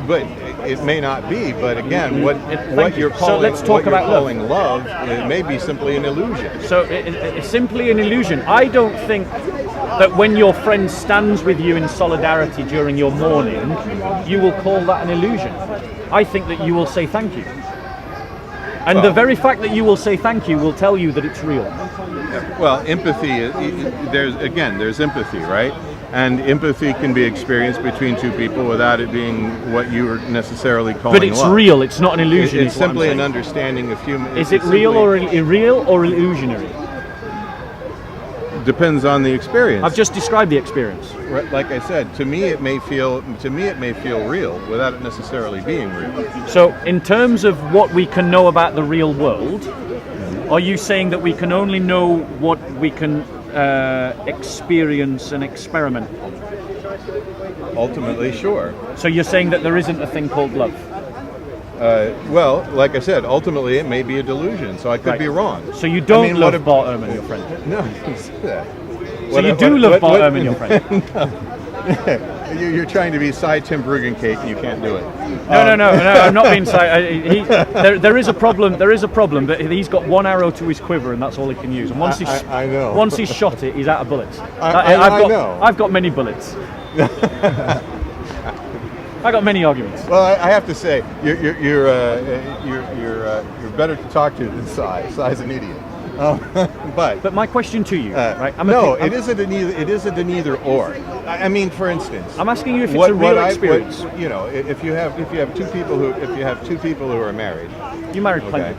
Speaker 4: But it may not be. But again, what you're calling,
Speaker 1: so let's talk about
Speaker 4: love, it may be simply an illusion.
Speaker 1: So it's simply an illusion. I don't think that when your friend stands with you in solidarity during your mourning, you will call that an illusion. I think that you will say thank you. And the very fact that you will say thank you will tell you that it's real.
Speaker 4: Well, empathy, there's empathy, right? And empathy can be experienced between two people without it being what you are necessarily calling
Speaker 1: But it's
Speaker 4: love.
Speaker 1: real, it's not an illusion.
Speaker 4: It's simply an understanding of human...
Speaker 1: Is it real or illusionary?
Speaker 4: depends on the experience.
Speaker 1: I've just described the experience.
Speaker 4: Like I said, to me it may feel real without it necessarily being real.
Speaker 1: So, in terms of what we can know about the real world, are you saying that we can only know what we can experience and experiment on?
Speaker 4: Ultimately, sure.
Speaker 1: So you're saying that there isn't a thing called love?
Speaker 4: Well, like I said, ultimately it may be a delusion, so I could be wrong.
Speaker 1: So you don't
Speaker 4: I mean,
Speaker 1: love Bart Ehrman, your friend?
Speaker 4: No, I didn't say that.
Speaker 1: So you do love Bart Ehrman, your friend?
Speaker 4: You're trying to be Tim Bruggencake and you can't do it.
Speaker 1: No, I'm not being there is a problem. There is a problem, but he's got one arrow to his quiver, and that's all he can use. And once
Speaker 4: I know.
Speaker 1: Once he's shot it, he's out of bullets.
Speaker 4: I know.
Speaker 1: I've got many bullets. I got many arguments.
Speaker 4: Well, I have to say, you're better to talk to than Cy. Cy's an idiot. But
Speaker 1: my question to you, right?
Speaker 4: It isn't an either or. I mean, for instance,
Speaker 1: I'm asking you if it's a real experience.
Speaker 4: If you have two people who are married.
Speaker 1: You married plenty.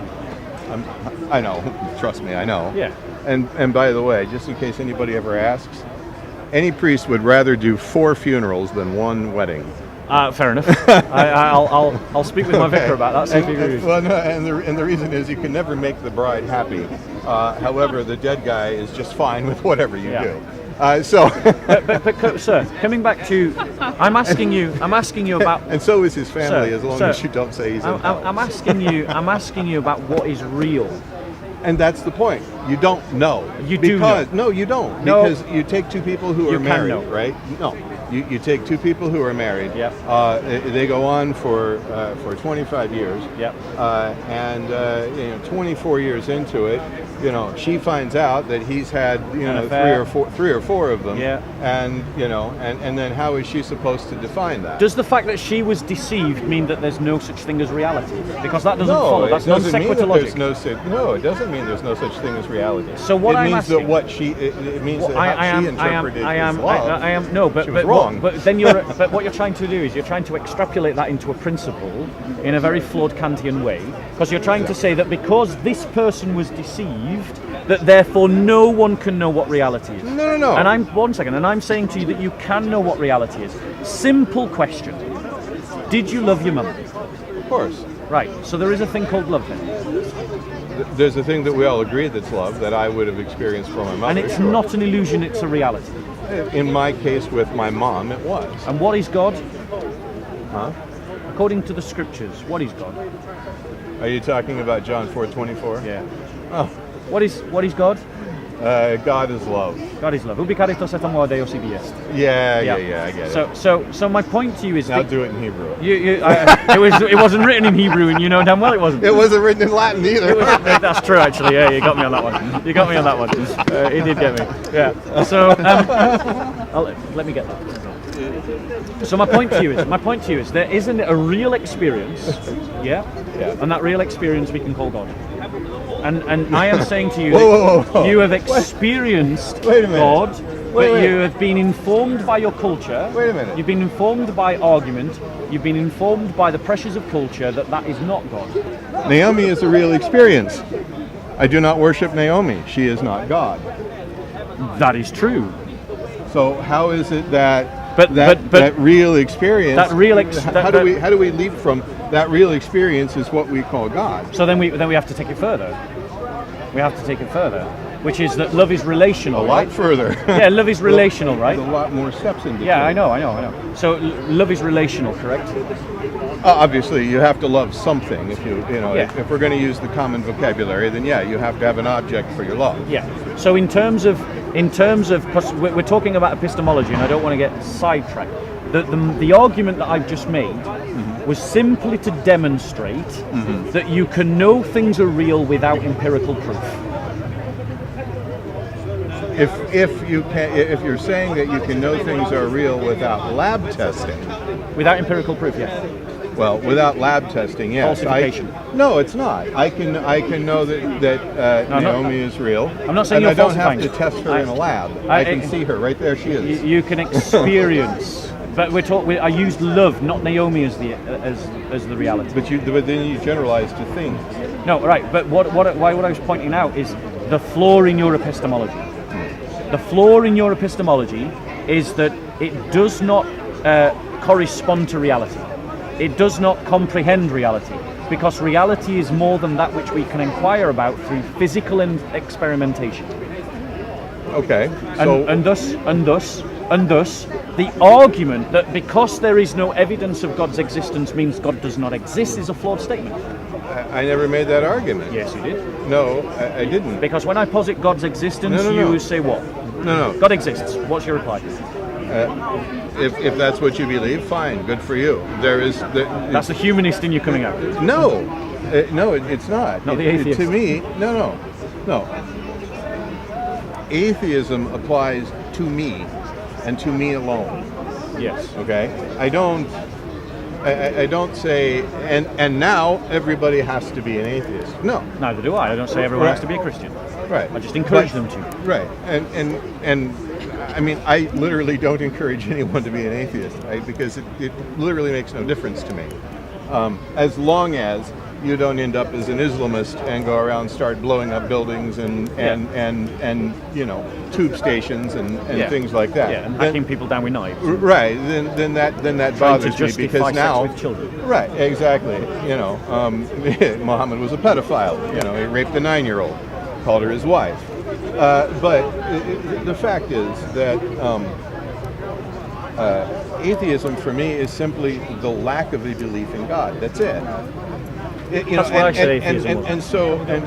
Speaker 4: I know. Trust me, I know.
Speaker 1: Yeah.
Speaker 4: And by the way, just in case anybody ever asks, any priest would rather do 4 funerals than 1 wedding.
Speaker 1: Fair enough. I'll speak with my vicar about that. See if he agrees.
Speaker 4: Well, no, and the reason is you can never make the bride happy. However, the dead guy is just fine with whatever you do. But
Speaker 1: sir, coming back to, I'm asking you about.
Speaker 4: And so is his family,
Speaker 1: sir,
Speaker 4: as long
Speaker 1: sir,
Speaker 4: as you don't say he's in hell.
Speaker 1: I'm asking you about what is real.
Speaker 4: And that's the point. You don't know.
Speaker 1: You do know.
Speaker 4: No, you don't.
Speaker 1: No.
Speaker 4: Because you take two people who are married, right? No. You take two people who are married.
Speaker 1: Yep.
Speaker 4: They go on for 25 years.
Speaker 1: Yep.
Speaker 4: And 24 years into it, she finds out that he's had three or four of them.
Speaker 1: Yeah.
Speaker 4: And and then how is she supposed to define that?
Speaker 1: Does the fact that she was deceived mean that there's no such thing as reality? Because that doesn't follow. That's non sequitur logic.
Speaker 4: No, it doesn't mean there's no such thing as reality.
Speaker 1: So what I'm asking,
Speaker 4: it means that how she interpreted his love.
Speaker 1: But
Speaker 4: wrong.
Speaker 1: But then but what you're trying to do is you're trying to extrapolate that into a principle in a very flawed Kantian way, because you're trying to say that because this person was deceived, that therefore no one can know what reality is.
Speaker 4: No.
Speaker 1: And I'm saying to you that you can know what reality is. Simple question. Did you love your mum?
Speaker 4: Of course.
Speaker 1: Right. So there is a thing called love then.
Speaker 4: There's a thing that we all agree that's love that I would have experienced from my mother.
Speaker 1: And it's not an illusion, it's a reality.
Speaker 4: In my case with my mom, it was.
Speaker 1: And what is God?
Speaker 4: Huh?
Speaker 1: According to the scriptures, what is God?
Speaker 4: Are you talking about John 4:24?
Speaker 1: Yeah.
Speaker 4: Oh.
Speaker 1: What is God?
Speaker 4: God is love.
Speaker 1: God is love. Ubi caritas et amor Deus ibi est.
Speaker 4: Yeah, I get it.
Speaker 1: So my point to you is
Speaker 4: now do it in Hebrew.
Speaker 1: It wasn't written in Hebrew, and you know damn well it wasn't.
Speaker 4: It wasn't written in Latin either.
Speaker 1: That's true, actually. Yeah, you got me on that one. You got me on that one. He did get me. Yeah. So let me get that. So my point to you is there isn't a real experience, yeah, and that real experience we can call God. And I am saying to you that you have experienced God, but you have been informed by your culture.
Speaker 4: Wait a minute.
Speaker 1: You've been informed by argument. You've been informed by the pressures of culture that is not God.
Speaker 4: Naomi is a real experience. I do not worship Naomi. She is not God.
Speaker 1: That is true.
Speaker 4: So how is it that
Speaker 1: that
Speaker 4: real experience?
Speaker 1: How
Speaker 4: do we leap from that real experience is what we call God?
Speaker 1: So then we have to take it further. We have to take it further, which is that love is relational.
Speaker 4: A lot further.
Speaker 1: Yeah, love is relational, right?
Speaker 4: There's a lot more steps in between.
Speaker 1: Yeah, I know. So love is relational, correct?
Speaker 4: Obviously, you have to love something. If if we're going to use the common vocabulary, then you have to have an object for your love.
Speaker 1: Yeah. So in terms of, because we're talking about epistemology, and I don't want to get sidetracked. The argument that I've just made was simply to demonstrate that you can know things are real without empirical proof.
Speaker 4: If you're saying that you can know things are real without lab testing,
Speaker 1: without empirical proof, yes.
Speaker 4: Well, without lab testing, yes.
Speaker 1: Falsification.
Speaker 4: No, it's not. I can know that Naomi is real.
Speaker 1: I'm not saying
Speaker 4: and
Speaker 1: you're
Speaker 4: I don't have
Speaker 1: falsifying
Speaker 4: to test her in a lab. I can see her right there. She is.
Speaker 1: You can experience. But I used love, not Naomi, as the reality.
Speaker 4: But then you generalize to things.
Speaker 1: No, right. But what I was pointing out is the flaw in your epistemology. The flaw in your epistemology is that it does not correspond to reality. It does not comprehend reality, because reality is more than that which we can inquire about through physical experimentation.
Speaker 4: Okay. So
Speaker 1: And thus, the argument that because there is no evidence of God's existence means God does not exist is a flawed statement.
Speaker 4: I never made that argument.
Speaker 1: Yes, you did.
Speaker 4: No, I didn't.
Speaker 1: Because when I posit God's existence,
Speaker 4: No.
Speaker 1: you say what?
Speaker 4: No.
Speaker 1: God exists. What's your reply?
Speaker 4: If that's what you believe, fine, good for you.
Speaker 1: That's the humanist in you coming out.
Speaker 4: No, it's not.
Speaker 1: Not the atheist.
Speaker 4: To me, no. Atheism applies to me, and to me alone.
Speaker 1: Yes.
Speaker 4: Okay, I don't say, and now everybody has to be an atheist. No,
Speaker 1: Neither do I. I don't say everyone
Speaker 4: Right.
Speaker 1: has to be a Christian.
Speaker 4: right.
Speaker 1: I just encourage them to.
Speaker 4: Right, and I mean, I literally don't encourage anyone to be an atheist, right? Because it literally makes no difference to me, as long as you don't end up as an Islamist and go around and start blowing up buildings and tube stations and things like that.
Speaker 1: Yeah, and hacking people down with knives.
Speaker 4: Right. Then that
Speaker 1: Trying to
Speaker 4: bothers me
Speaker 1: justify
Speaker 4: because
Speaker 1: sex
Speaker 4: now.
Speaker 1: with children.
Speaker 4: Right. Exactly. Muhammad was a pedophile. He raped a 9-year-old, called her his wife. But the fact is that atheism for me is simply the lack of a belief in God. That's it.
Speaker 1: That's what I said atheism was.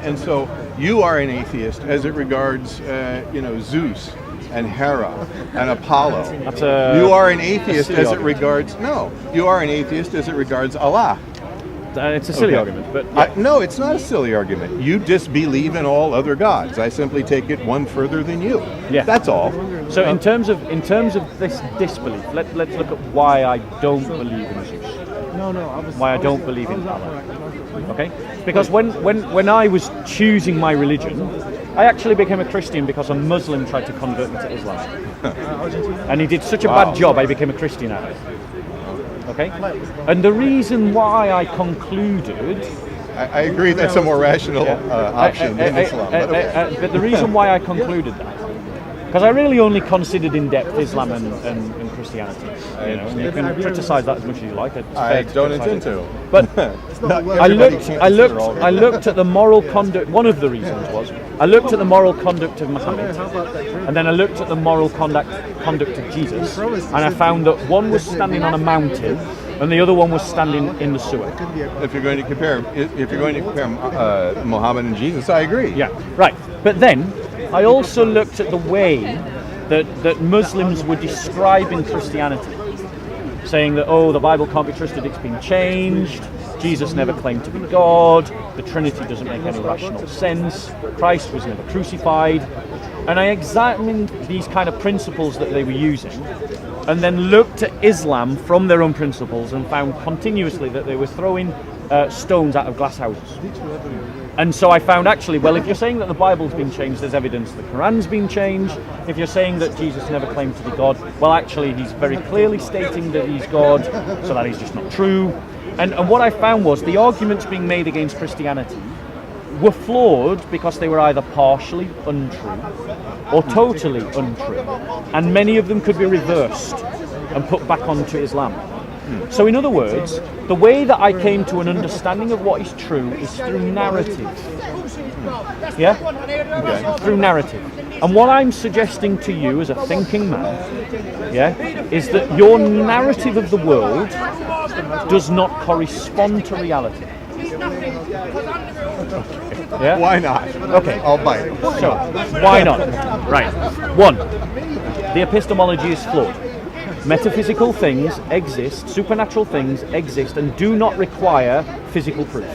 Speaker 4: And so you are an atheist as it regards Zeus and Hera and Apollo. You are an atheist as it regards you are an atheist as it regards Allah.
Speaker 1: It's a silly argument, but
Speaker 4: No, it's not a silly argument. You disbelieve in all other gods. I simply take it one further than you.
Speaker 1: Yeah.
Speaker 4: That's all.
Speaker 1: So in terms of this disbelief, let's look at why I don't believe in Zeus. Why I don't believe in Allah. Okay? Because when I was choosing my religion, I actually became a Christian because a Muslim tried to convert me to Islam. And he did such a bad job, I became a Christian out of it. Okay? And the reason why I concluded...
Speaker 4: I agree that's a more rational option than Islam.
Speaker 1: But the reason why I concluded that, because I really only considered in depth Islam and Christianity. You can criticize that as much as you like.
Speaker 4: I don't intend to.
Speaker 1: But I looked at the moral conduct. One of the reasons was I looked at the moral conduct of Muhammad, and then I looked at the moral conduct of Jesus, and I found that one was standing on a mountain, and the other one was standing in the sewer.
Speaker 4: If you're going to compare Muhammad and Jesus, I agree.
Speaker 1: Yeah, right. But then I also looked at the way that Muslims were describing Christianity, saying that, the Bible can't be trusted, it's been changed, Jesus never claimed to be God, the Trinity doesn't make any rational sense, Christ was never crucified. And I examined these kind of principles that they were using, and then looked at Islam from their own principles and found continuously that they were throwing stones out of glass houses. And so I found actually, well, if you're saying that the Bible's been changed, there's evidence the Quran's been changed. If you're saying that Jesus never claimed to be God, well, actually, he's very clearly stating that he's God, so that is just not true. And what I found was the arguments being made against Christianity were flawed because they were either partially untrue or totally untrue. And many of them could be reversed and put back onto Islam. So in other words, the way that I came to an understanding of what is true is through narrative. Yeah? Okay. Through narrative. And what I'm suggesting to you as a thinking man, is that your narrative of the world does not correspond to reality. Yeah?
Speaker 4: Why not?
Speaker 1: Okay.
Speaker 4: I'll bite.
Speaker 1: So, why not? Right. 1. The epistemology is flawed. Metaphysical things exist, supernatural things exist, and do not require physical proof.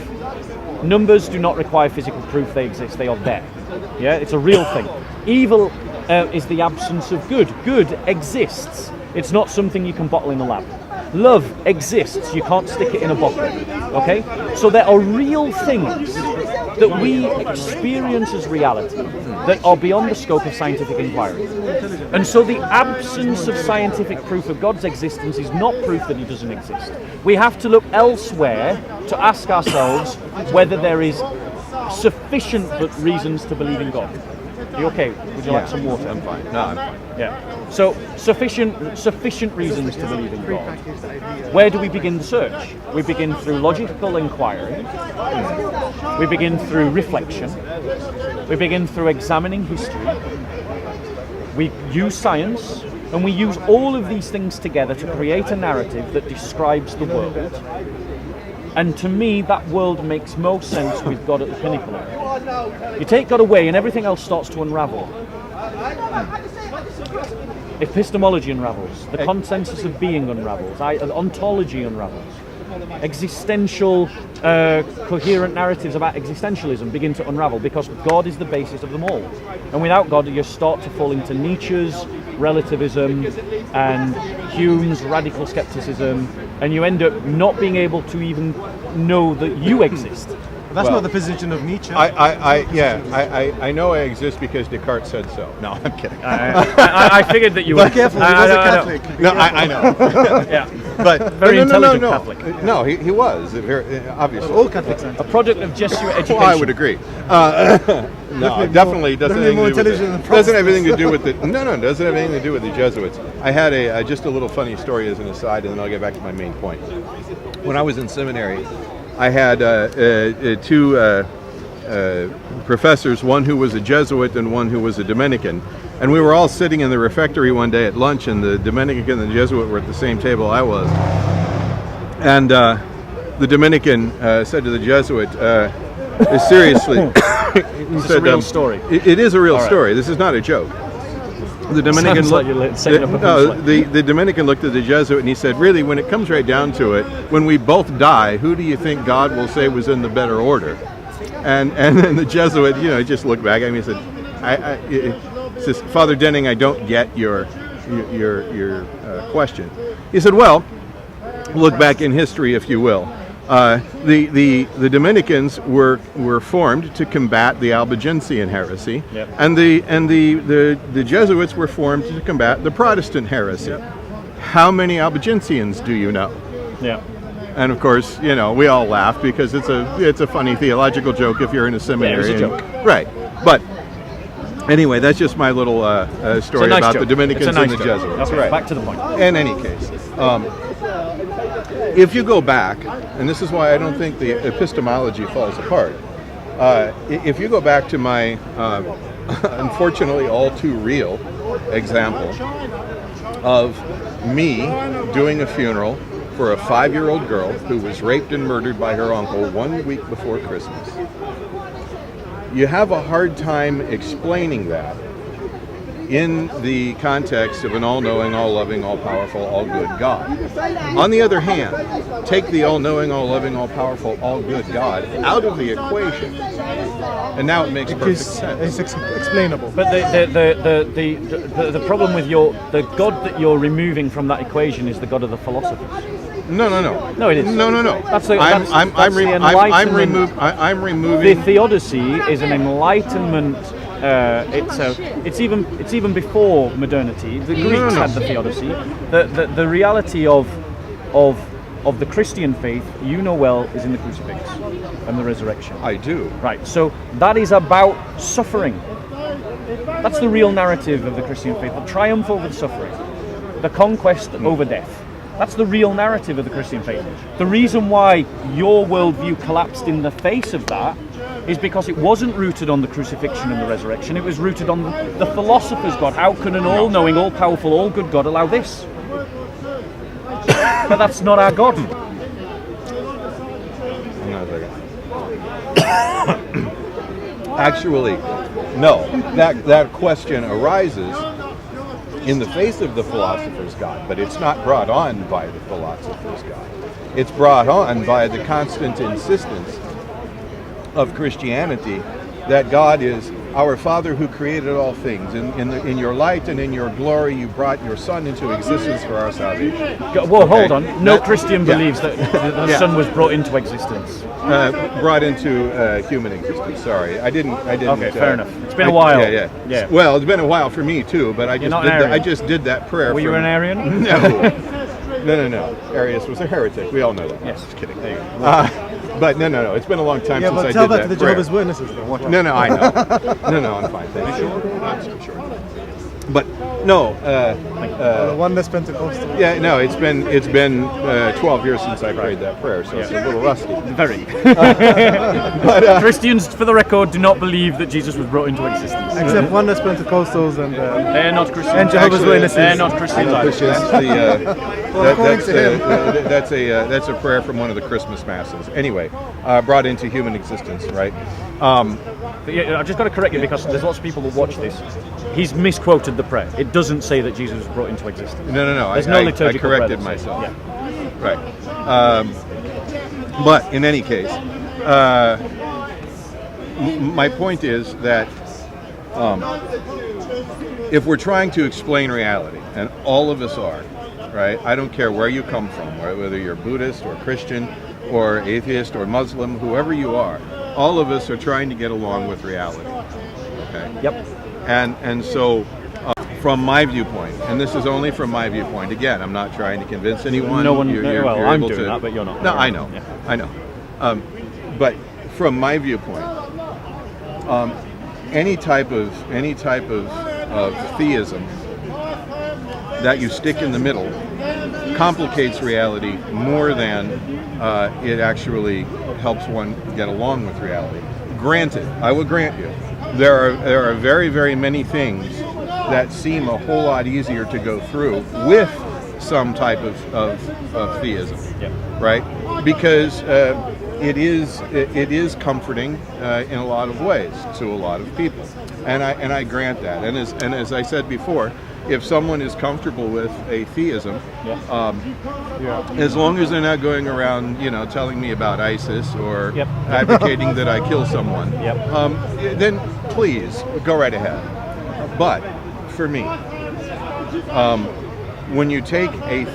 Speaker 1: Numbers do not require physical proof, they exist, they are there. Yeah, it's a real thing. Evil is the absence of good. Good exists. It's not something you can bottle in a lab. Love exists, you can't stick it in a bottle. Okay? So there are real things that we experience as reality that are beyond the scope of scientific inquiry. And so the absence of scientific proof of God's existence is not proof that he doesn't exist. We have to look elsewhere to ask ourselves whether there is sufficient reasons to believe in God. Are you okay? Would you like some water?
Speaker 4: I'm fine. No, I'm fine.
Speaker 1: Yeah. So sufficient reasons to believe in God. Where do we begin the search? We begin through logical inquiry. We begin through reflection. We begin through examining history. We use science, and we use all of these things together to create a narrative that describes the world. And to me, that world makes most sense with God at the pinnacle of it. You take God away and everything else starts to unravel. Epistemology unravels, the consensus of being unravels, ontology unravels. Existential, coherent narratives about existentialism begin to unravel because God is the basis of them all. And without God, you start to fall into Nietzsche's relativism and Hume's radical skepticism, and you end up not being able to even know that you exist.
Speaker 5: That's not the position of Nietzsche.
Speaker 4: I know I exist because Descartes said so. No, I'm kidding.
Speaker 1: I figured that you were.
Speaker 5: Be careful, he was a Catholic.
Speaker 4: No, I know.
Speaker 1: Yeah.
Speaker 4: But
Speaker 1: Very intelligent Catholic.
Speaker 4: No, he was obviously
Speaker 5: All Catholics are.
Speaker 1: A product of Jesuit education.
Speaker 4: Well, I would agree. No, it definitely doesn't have anything to do with it. Doesn't have anything to do with the doesn't have anything to do with the Jesuits. I had just a little funny story as an aside, and then I'll get back to my main point. When I was in seminary, I had two professors, one who was a Jesuit and one who was a Dominican. And we were all sitting in the refectory one day at lunch, and the Dominican and the Jesuit were at the same table I was. And the Dominican said to the Jesuit, seriously, he said,
Speaker 1: a real story.
Speaker 4: It is a real story. This is not a joke. The Dominican
Speaker 1: Sounds like you're setting up a punchline.
Speaker 4: the Dominican looked at the Jesuit and he said, really, when it comes right down to it, when we both die, who do you think God will say was in the better order? And then the Jesuit, just looked back at me and said, says, Father Denning, I don't get your question. He said, well, look back in history, if you will. The Dominicans were formed to combat the Albigensian heresy,
Speaker 1: yep.
Speaker 4: and the Jesuits were formed to combat the Protestant heresy. Yep. How many Albigensians do you know?
Speaker 1: Yeah.
Speaker 4: And of course, we all laugh because it's a funny theological joke if you're in a seminary.
Speaker 1: Yeah, it was a joke.
Speaker 4: Right, but. Anyway, that's just my little story
Speaker 1: nice
Speaker 4: about
Speaker 1: joke.
Speaker 4: the Dominicans
Speaker 1: It's a nice
Speaker 4: and the
Speaker 1: joke.
Speaker 4: Jesuits.
Speaker 1: Okay,
Speaker 4: right.
Speaker 1: back to the point.
Speaker 4: In any case, if you go back, and this is why I don't think the epistemology falls apart, if you go back to my unfortunately all too real example of me doing a funeral for a 5-year-old girl who was raped and murdered by her uncle 1 week before Christmas, you have a hard time explaining that in the context of an all-knowing, all-loving, all-powerful, all-good God. On the other hand, take the all-knowing, all-loving, all-powerful, all-good God out of the equation, and now it makes perfect sense.
Speaker 5: It's explainable.
Speaker 1: But the problem with the God that you're removing from that equation is the God of the philosophers.
Speaker 4: No.
Speaker 1: No, it is.
Speaker 4: No. I'm removing.
Speaker 1: The theodicy is an enlightenment. It's even before modernity. The Greeks had the theodicy. The reality of the Christian faith, well, is in the crucifix and the resurrection.
Speaker 4: I do.
Speaker 1: Right. So that is about suffering. That's the real narrative of the Christian faith: the triumph over the suffering, the conquest over death. That's the real narrative of the Christian faith. The reason why your worldview collapsed in the face of that is because it wasn't rooted on the crucifixion and the resurrection. It was rooted on the philosopher's God. How can an all-knowing, all-powerful, all-good God allow this? But that's not our God.
Speaker 4: Actually, no. That question arises in the face of the philosopher's God, but it's not brought on by the philosopher's God. It's brought on by the constant insistence of Christianity that God is our Father who created all things. In your light and in your glory, you brought your Son into existence for our salvation.
Speaker 1: Well, hold on. No Christian believes that the Son was brought into existence.
Speaker 4: Brought into human existence. Sorry, I didn't.
Speaker 1: Okay, fair enough. It's been a while.
Speaker 4: Yeah. Well, it's been a while for me too, but I just did that prayer.
Speaker 1: Were you an Arian?
Speaker 4: No. Arius was a heretic. We all know that.
Speaker 1: Yes.
Speaker 4: Just kidding.
Speaker 1: There you go.
Speaker 4: But no. It's been a long time
Speaker 5: Yeah,
Speaker 4: since
Speaker 5: but
Speaker 4: I
Speaker 5: tell
Speaker 4: did
Speaker 5: that to the
Speaker 4: prayer.
Speaker 5: Jehovah's Witnesses, though.
Speaker 4: No, I know. No, I'm fine. Thank you. I'm so sure. But no,
Speaker 5: The Oneness Pentecostal.
Speaker 4: yeah, no. It's been 12 years since I prayed that prayer, so it's a little rusty.
Speaker 1: Very.
Speaker 4: But
Speaker 1: Christians, for the record, do not believe that Jesus was brought into existence.
Speaker 5: Except Oneness Pentecostals and
Speaker 1: They're not Christians.
Speaker 5: And Jehovah's
Speaker 4: Actually,
Speaker 5: Witnesses.
Speaker 1: They're not Christians either.
Speaker 4: That's a prayer from one of the Christmas masses. Anyway, brought into human existence, right?
Speaker 1: But yeah, I've just got to correct you because there's lots of people that watch this. He's misquoted the prayer. It doesn't say that Jesus was brought into existence.
Speaker 4: No.
Speaker 1: There's no
Speaker 4: I
Speaker 1: liturgical
Speaker 4: corrected
Speaker 1: prayer that says-
Speaker 4: myself.
Speaker 1: Yeah.
Speaker 4: Right. But in any case, my point is that if we're trying to explain reality, and all of us are, right? I don't care where you come from, whether you're Buddhist or Christian or atheist or Muslim, whoever you are, all of us are trying to get along with reality. Okay.
Speaker 1: Yep.
Speaker 4: And so, from my viewpoint, and this is only from my viewpoint. Again, I'm not trying to convince anyone.
Speaker 1: No one.
Speaker 4: You're
Speaker 1: I'm
Speaker 4: able
Speaker 1: doing
Speaker 4: to,
Speaker 1: that, but you're not.
Speaker 4: No, I know.
Speaker 1: Yeah.
Speaker 4: I know. But from my viewpoint, any type of theism that you stick in the middle complicates reality more than it actually helps one get along with reality. Granted, I will grant you, there are very, very many things that seem a whole lot easier to go through with some type of theism,
Speaker 1: Yeah.
Speaker 4: right? Because it is comforting in a lot of ways to a lot of people, and I grant that. And as I said before, if someone is comfortable with atheism, as long as they're not going around, telling me about ISIS or
Speaker 1: Yep.
Speaker 4: advocating that I kill someone,
Speaker 1: Yep.
Speaker 4: then please go right ahead. But for me, when you take a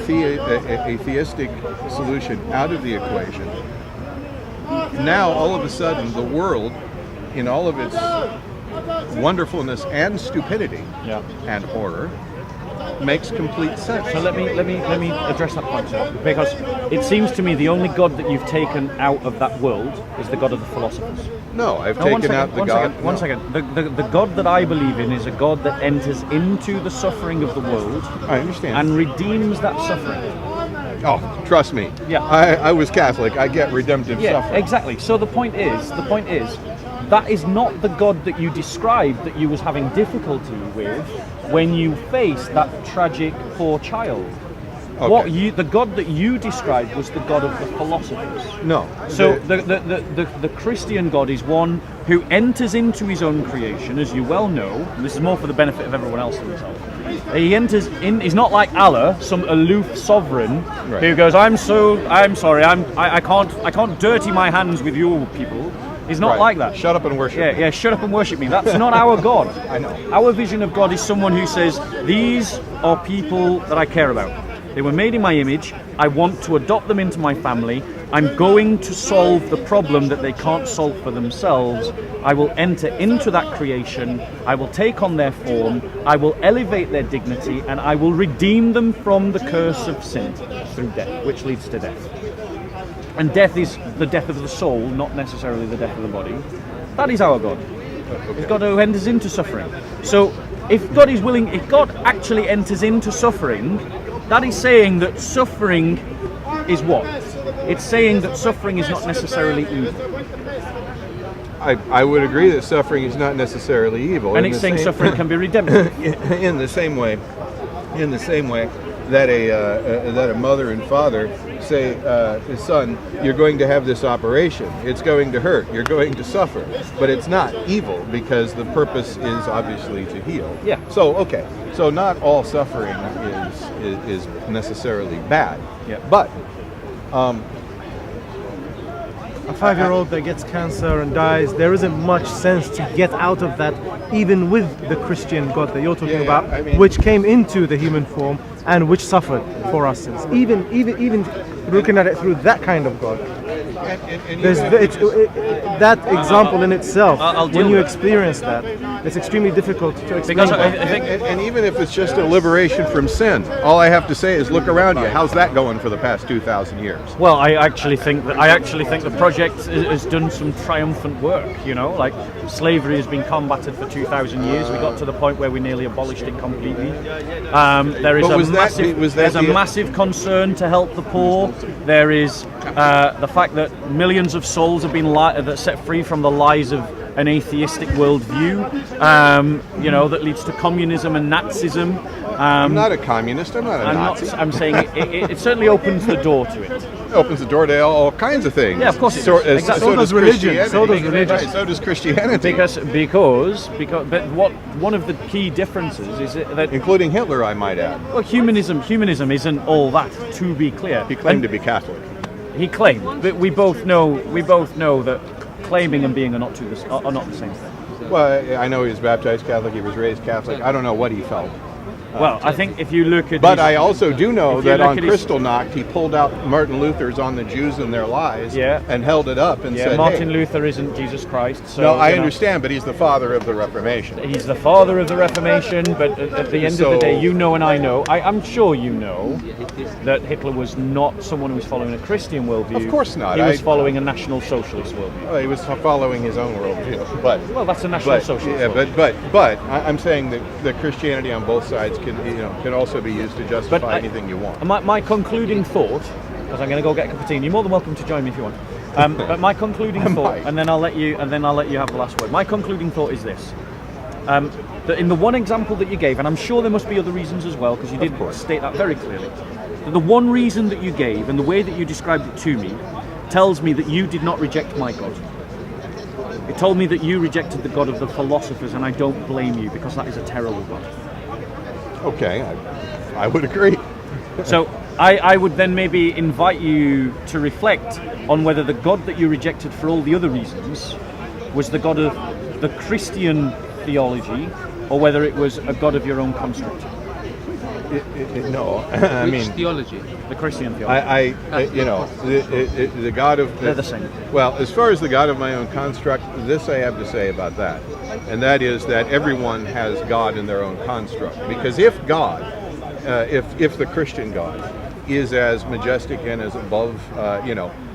Speaker 4: theistic solution out of the equation, now all of a sudden the world, in all of its wonderfulness and stupidity and horror, makes complete sense.
Speaker 1: So let me address that point, sir, because it seems to me the only God that you've taken out of that world is the God of the philosophers.
Speaker 4: No, I've
Speaker 1: No,
Speaker 4: taken out the God.
Speaker 1: One second. The God that I believe in is a God that enters into the suffering of the world
Speaker 4: I understand.
Speaker 1: and redeems that suffering.
Speaker 4: Oh, trust me.
Speaker 1: Yeah.
Speaker 4: I was Catholic. I get redemptive
Speaker 1: Yeah,
Speaker 4: suffering.
Speaker 1: exactly. So the point is, that is not the God that you described that you was having difficulty with when you faced that tragic poor child.
Speaker 4: Okay.
Speaker 1: The God that you described was the God of the philosophers.
Speaker 4: No.
Speaker 1: So the Christian God is one who enters into his own creation, as you well know. And this is more for the benefit of everyone else than himself. He enters in. He's not like Allah, some aloof sovereign who goes, I'm sorry, I can't dirty my hands with you people. He's not like that.
Speaker 4: Shut up and worship.
Speaker 1: Yeah, shut up and worship me. That's not our God.
Speaker 4: I know.
Speaker 1: Our vision of God is someone who says, these are people that I care about. They were made in my image. I want to adopt them into my family. I'm going to solve the problem that they can't solve for themselves. I will enter into that creation. I will take on their form. I will elevate their dignity, and I will redeem them from the curse of sin through death, which leads to death. And death is the death of the soul, not necessarily the death of the body. That is our God. It's God who enters into suffering. So if God is willing, if God actually enters into suffering, that is saying that suffering is what? It's saying that suffering is not necessarily evil.
Speaker 4: I would agree that suffering is not necessarily evil.
Speaker 1: And it's saying suffering can be redemptive.
Speaker 4: in the same way that a mother and father say, son, you're going to have this operation. It's going to hurt. You're going to suffer. But it's not evil because the purpose is obviously to heal.
Speaker 1: Yeah.
Speaker 4: So, okay. So not all suffering is necessarily bad.
Speaker 1: Yeah.
Speaker 4: But
Speaker 5: a 5-year-old that gets cancer and dies, there isn't much sense to get out of that, even with the Christian God that you're talking about,
Speaker 4: I mean,
Speaker 5: which came into the human form and which suffered for our sins. Even looking at it through that kind of God, That example in itself,
Speaker 1: I'll deal
Speaker 5: when you
Speaker 1: with it.
Speaker 5: experience that, it's extremely difficult to explain.
Speaker 1: Because I think
Speaker 4: And even if it's just a liberation from sin, all I have to say is look around you. How's that going for the past 2,000 years?
Speaker 1: well, I actually think the project has done some triumphant work. You know, like slavery has been combated for 2,000 years. We got to the point where we nearly abolished it completely. There is
Speaker 4: But
Speaker 1: a massive concern to help the poor. There is the fact that millions of souls have been that set free from the lies of an atheistic worldview. You know, that leads to communism and Nazism.
Speaker 4: I'm not a communist. I'm not a Nazi.
Speaker 1: I'm saying it certainly opens the door to it.
Speaker 4: It opens the door to all kinds of things.
Speaker 1: Yeah, of course it
Speaker 4: So,
Speaker 1: does. Exactly.
Speaker 5: So does religion. So does religion.
Speaker 4: Right, so does Christianity.
Speaker 1: Because but one of the key differences is that
Speaker 4: Including Hitler, I might add.
Speaker 1: well, humanism isn't all that, to be clear.
Speaker 4: He claimed to be Catholic.
Speaker 1: He claimed, but we both know that claiming and being are not the same thing.
Speaker 4: Well, I know he was baptized Catholic. He was raised Catholic. I don't know what he felt.
Speaker 1: Well, I think if you look at
Speaker 4: But I also do know
Speaker 1: if you
Speaker 4: that
Speaker 1: look
Speaker 4: on
Speaker 1: at his-
Speaker 4: Kristallnacht, he pulled out Martin Luther's On the Jews and Their Lies and held it up and said,
Speaker 1: Martin
Speaker 4: hey.
Speaker 1: Luther isn't Jesus Christ. So,
Speaker 4: No, I
Speaker 1: you know,
Speaker 4: understand, but he's the father of the Reformation.
Speaker 1: He's the father of the Reformation, but at the end of the day, you know and I know, I'm sure you know, that Hitler was not someone who was following a Christian worldview.
Speaker 4: Of course not.
Speaker 1: He was following a National Socialist worldview.
Speaker 4: Well, he was following his own worldview, but
Speaker 1: Well, that's a National Socialist worldview.
Speaker 4: but I'm saying that Christianity on both sides can also be used to justify
Speaker 1: But
Speaker 4: anything you want.
Speaker 1: My concluding thought, because I'm going to go get a cup of tea, and you're more than welcome to join me if you want. But my concluding thought,
Speaker 4: might.
Speaker 1: and then I'll let you have the last word. My concluding thought is this: that in the one example that you gave, and I'm sure there must be other reasons as well, because you did state that very clearly. That the one reason that you gave and the way that you described it to me tells me that you did not reject my God. It told me that you rejected the God of the philosophers, and I don't blame you, because that is a terrible God.
Speaker 4: Okay, I would agree.
Speaker 1: So I would then maybe invite you to reflect on whether the God that you rejected for all the other reasons was the God of the Christian theology, or whether it was a God of your own construct.
Speaker 4: No, I
Speaker 7: Which
Speaker 4: mean
Speaker 7: theology?
Speaker 1: The Christian theology.
Speaker 4: the God of
Speaker 1: They're the same.
Speaker 4: Well, as far as the God of my own construct, this I have to say about that, and that is that everyone has God in their own construct. Because if God, if the Christian God is as majestic and as above,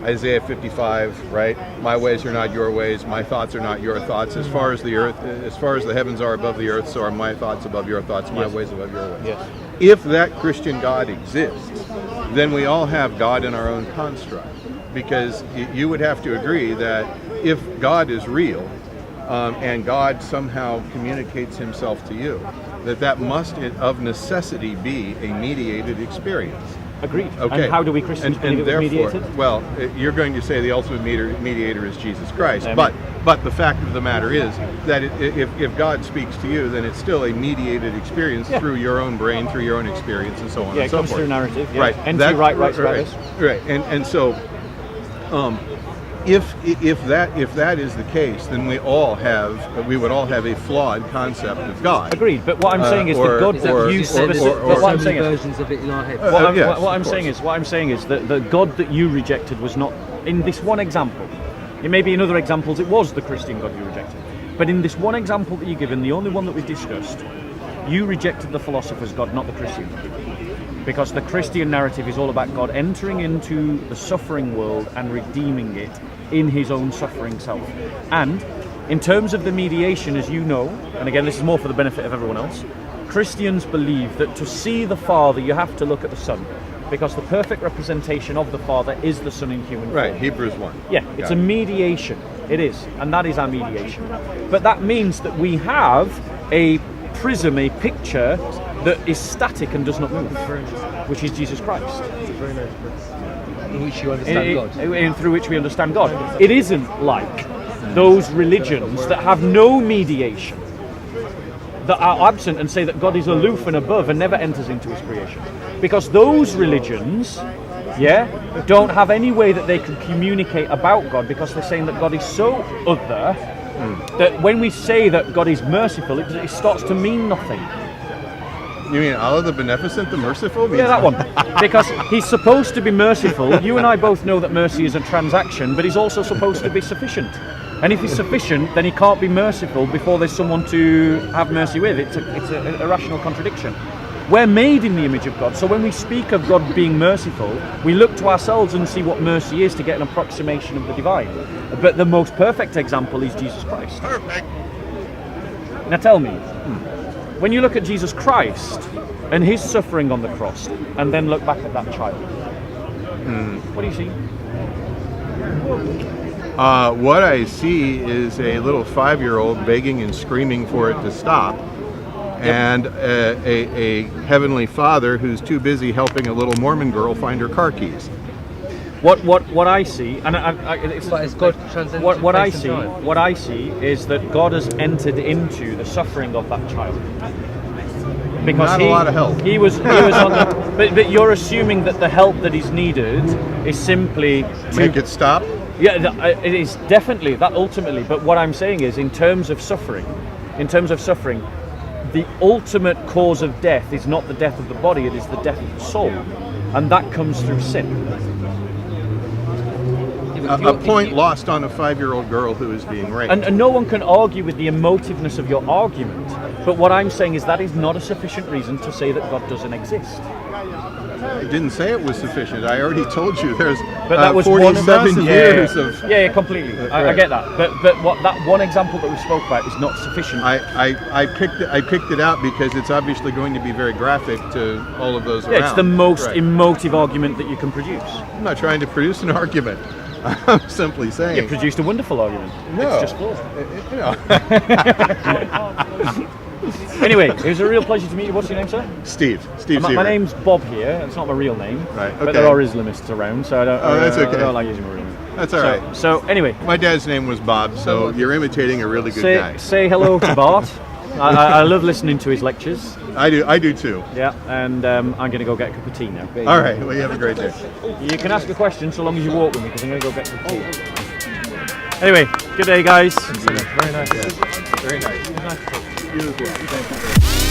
Speaker 4: Isaiah 55, right? My ways are not your ways, my thoughts are not your thoughts. As far as the earth, as far as the heavens are above the earth, so are my thoughts above your thoughts, my ways above your ways.
Speaker 1: Yes.
Speaker 4: If that Christian God exists, then we all have God in our own construct. Because you would have to agree that if God is real, and God somehow communicates himself to you, that must of necessity be a mediated experience.
Speaker 1: Agreed.
Speaker 4: Okay.
Speaker 1: And how do we Christians believe it was
Speaker 4: therefore,
Speaker 1: mediated?
Speaker 4: well, you're going to say the ultimate mediator is Jesus Christ,
Speaker 1: I mean-
Speaker 4: but the fact of the matter is that if God speaks to you, then it's still a mediated experience through your own brain, through your own experience, and so on
Speaker 1: Yeah,
Speaker 4: and
Speaker 1: it
Speaker 4: so
Speaker 1: comes
Speaker 4: forth.
Speaker 1: through narrative. Yeah.
Speaker 4: Right.
Speaker 1: N.T. Wright writes about
Speaker 4: right,
Speaker 1: this.
Speaker 4: right. And so, if that is the case, then we would all have a flawed concept of God.
Speaker 1: Agreed. But what I'm saying is
Speaker 4: or-
Speaker 1: the God
Speaker 4: or-
Speaker 1: that you
Speaker 4: or-
Speaker 1: specifically.
Speaker 4: or-
Speaker 1: But what I'm
Speaker 7: so
Speaker 1: saying
Speaker 7: many
Speaker 1: is.
Speaker 7: versions of it in our head.
Speaker 1: What
Speaker 4: yes,
Speaker 1: I'm
Speaker 4: of
Speaker 1: saying is that the God that you rejected was not in this one example. It may be in other examples it was the Christian God you rejected, but in this one example that you give, and the only one that we've discussed, you rejected the philosopher's God, not the Christian God, because the Christian narrative is all about God entering into the suffering world and redeeming it in His own suffering self. And in terms of the mediation, as you know, and again this is more for the benefit of everyone else, Christians believe that to see the Father you have to look at the Son, because the perfect representation of the Father is the Son in human form.
Speaker 4: Right, Hebrews 1.
Speaker 1: Yeah, it's a mediation. It is, and that is our mediation. But that means that we have a prism, a picture that is static and does not move, which is Jesus Christ.
Speaker 7: In which you understand God.
Speaker 1: Through which we understand God. It isn't like those religions that have no mediation, that are absent and say that God is aloof and above and never enters into His creation. Because those religions, don't have any way that they can communicate about God, because they're saying that God is so other that when we say that God is merciful, it starts to mean nothing.
Speaker 4: You mean Allah the Beneficent, the Merciful?
Speaker 1: Yeah, that one. Because he's supposed to be merciful. You and I both know that mercy is a transaction, but he's also supposed to be sufficient. And if he's sufficient, then he can't be merciful before there's someone to have mercy with. It's a rational contradiction. We're made in the image of God, so when we speak of God being merciful, we look to ourselves and see what mercy is to get an approximation of the divine. But the most perfect example is Jesus Christ.
Speaker 4: Perfect.
Speaker 1: Now tell me, when you look at Jesus Christ and his suffering on the cross, and then look back at that child, what do you see?
Speaker 4: What I see is a little 5-year-old begging and screaming for it to stop, and a heavenly Father who's too busy helping a little Mormon girl find her car keys.
Speaker 1: What I see, and
Speaker 7: It's God transcendent
Speaker 1: what I
Speaker 7: space
Speaker 1: see,
Speaker 7: and time.
Speaker 1: what I see is that God has entered into the suffering of that child. Because
Speaker 4: Not a lot of help.
Speaker 1: He was on the, but you're assuming that the help that is needed is simply to
Speaker 4: Make it stop.
Speaker 1: Yeah, it is definitely that ultimately. But what I'm saying is, in terms of suffering, the ultimate cause of death is not the death of the body; it is the death of the soul, and that comes through sin.
Speaker 4: A point lost on a 5-year-old girl who is being raped.
Speaker 1: And no one can argue with the emotiveness of your argument. But what I'm saying is that is not a sufficient reason to say that God doesn't exist.
Speaker 4: I didn't say it was sufficient. I already told you there's
Speaker 1: But that was
Speaker 4: 47 years of.
Speaker 1: Yeah, completely. I get that. But what that one example that we spoke about is not sufficient.
Speaker 4: I picked it out because it's obviously going to be very graphic to all of those around.
Speaker 1: It's the most
Speaker 4: Right.
Speaker 1: emotive argument that you can produce.
Speaker 4: I'm not trying to produce an argument. I'm simply saying.
Speaker 1: You produced a wonderful argument.
Speaker 4: No.
Speaker 1: It's just flawed.
Speaker 4: You know.
Speaker 1: Anyway, it was a real pleasure to meet you. What's your name, sir?
Speaker 4: Steve
Speaker 1: My
Speaker 4: Seaver.
Speaker 1: name's Bob here. It's not my real name.
Speaker 4: Right,
Speaker 1: But
Speaker 4: okay.
Speaker 1: there are Islamists around, so I don't.
Speaker 4: Oh, that's
Speaker 1: I
Speaker 4: okay.
Speaker 1: don't like using my real name.
Speaker 4: That's all right.
Speaker 1: So anyway,
Speaker 4: My dad's name was Bob, so you're imitating a really good guy.
Speaker 1: say hello to Bart. I love listening to his lectures.
Speaker 4: I do too.
Speaker 1: Yeah, and I'm going to go get a cup of tea now.
Speaker 4: All right. Well, you have a great day.
Speaker 1: You can ask a question so long as you walk with me, because I'm going to go get a cup of tea. Anyway, good day, guys.
Speaker 5: Very nice.
Speaker 4: Very nice. You as well.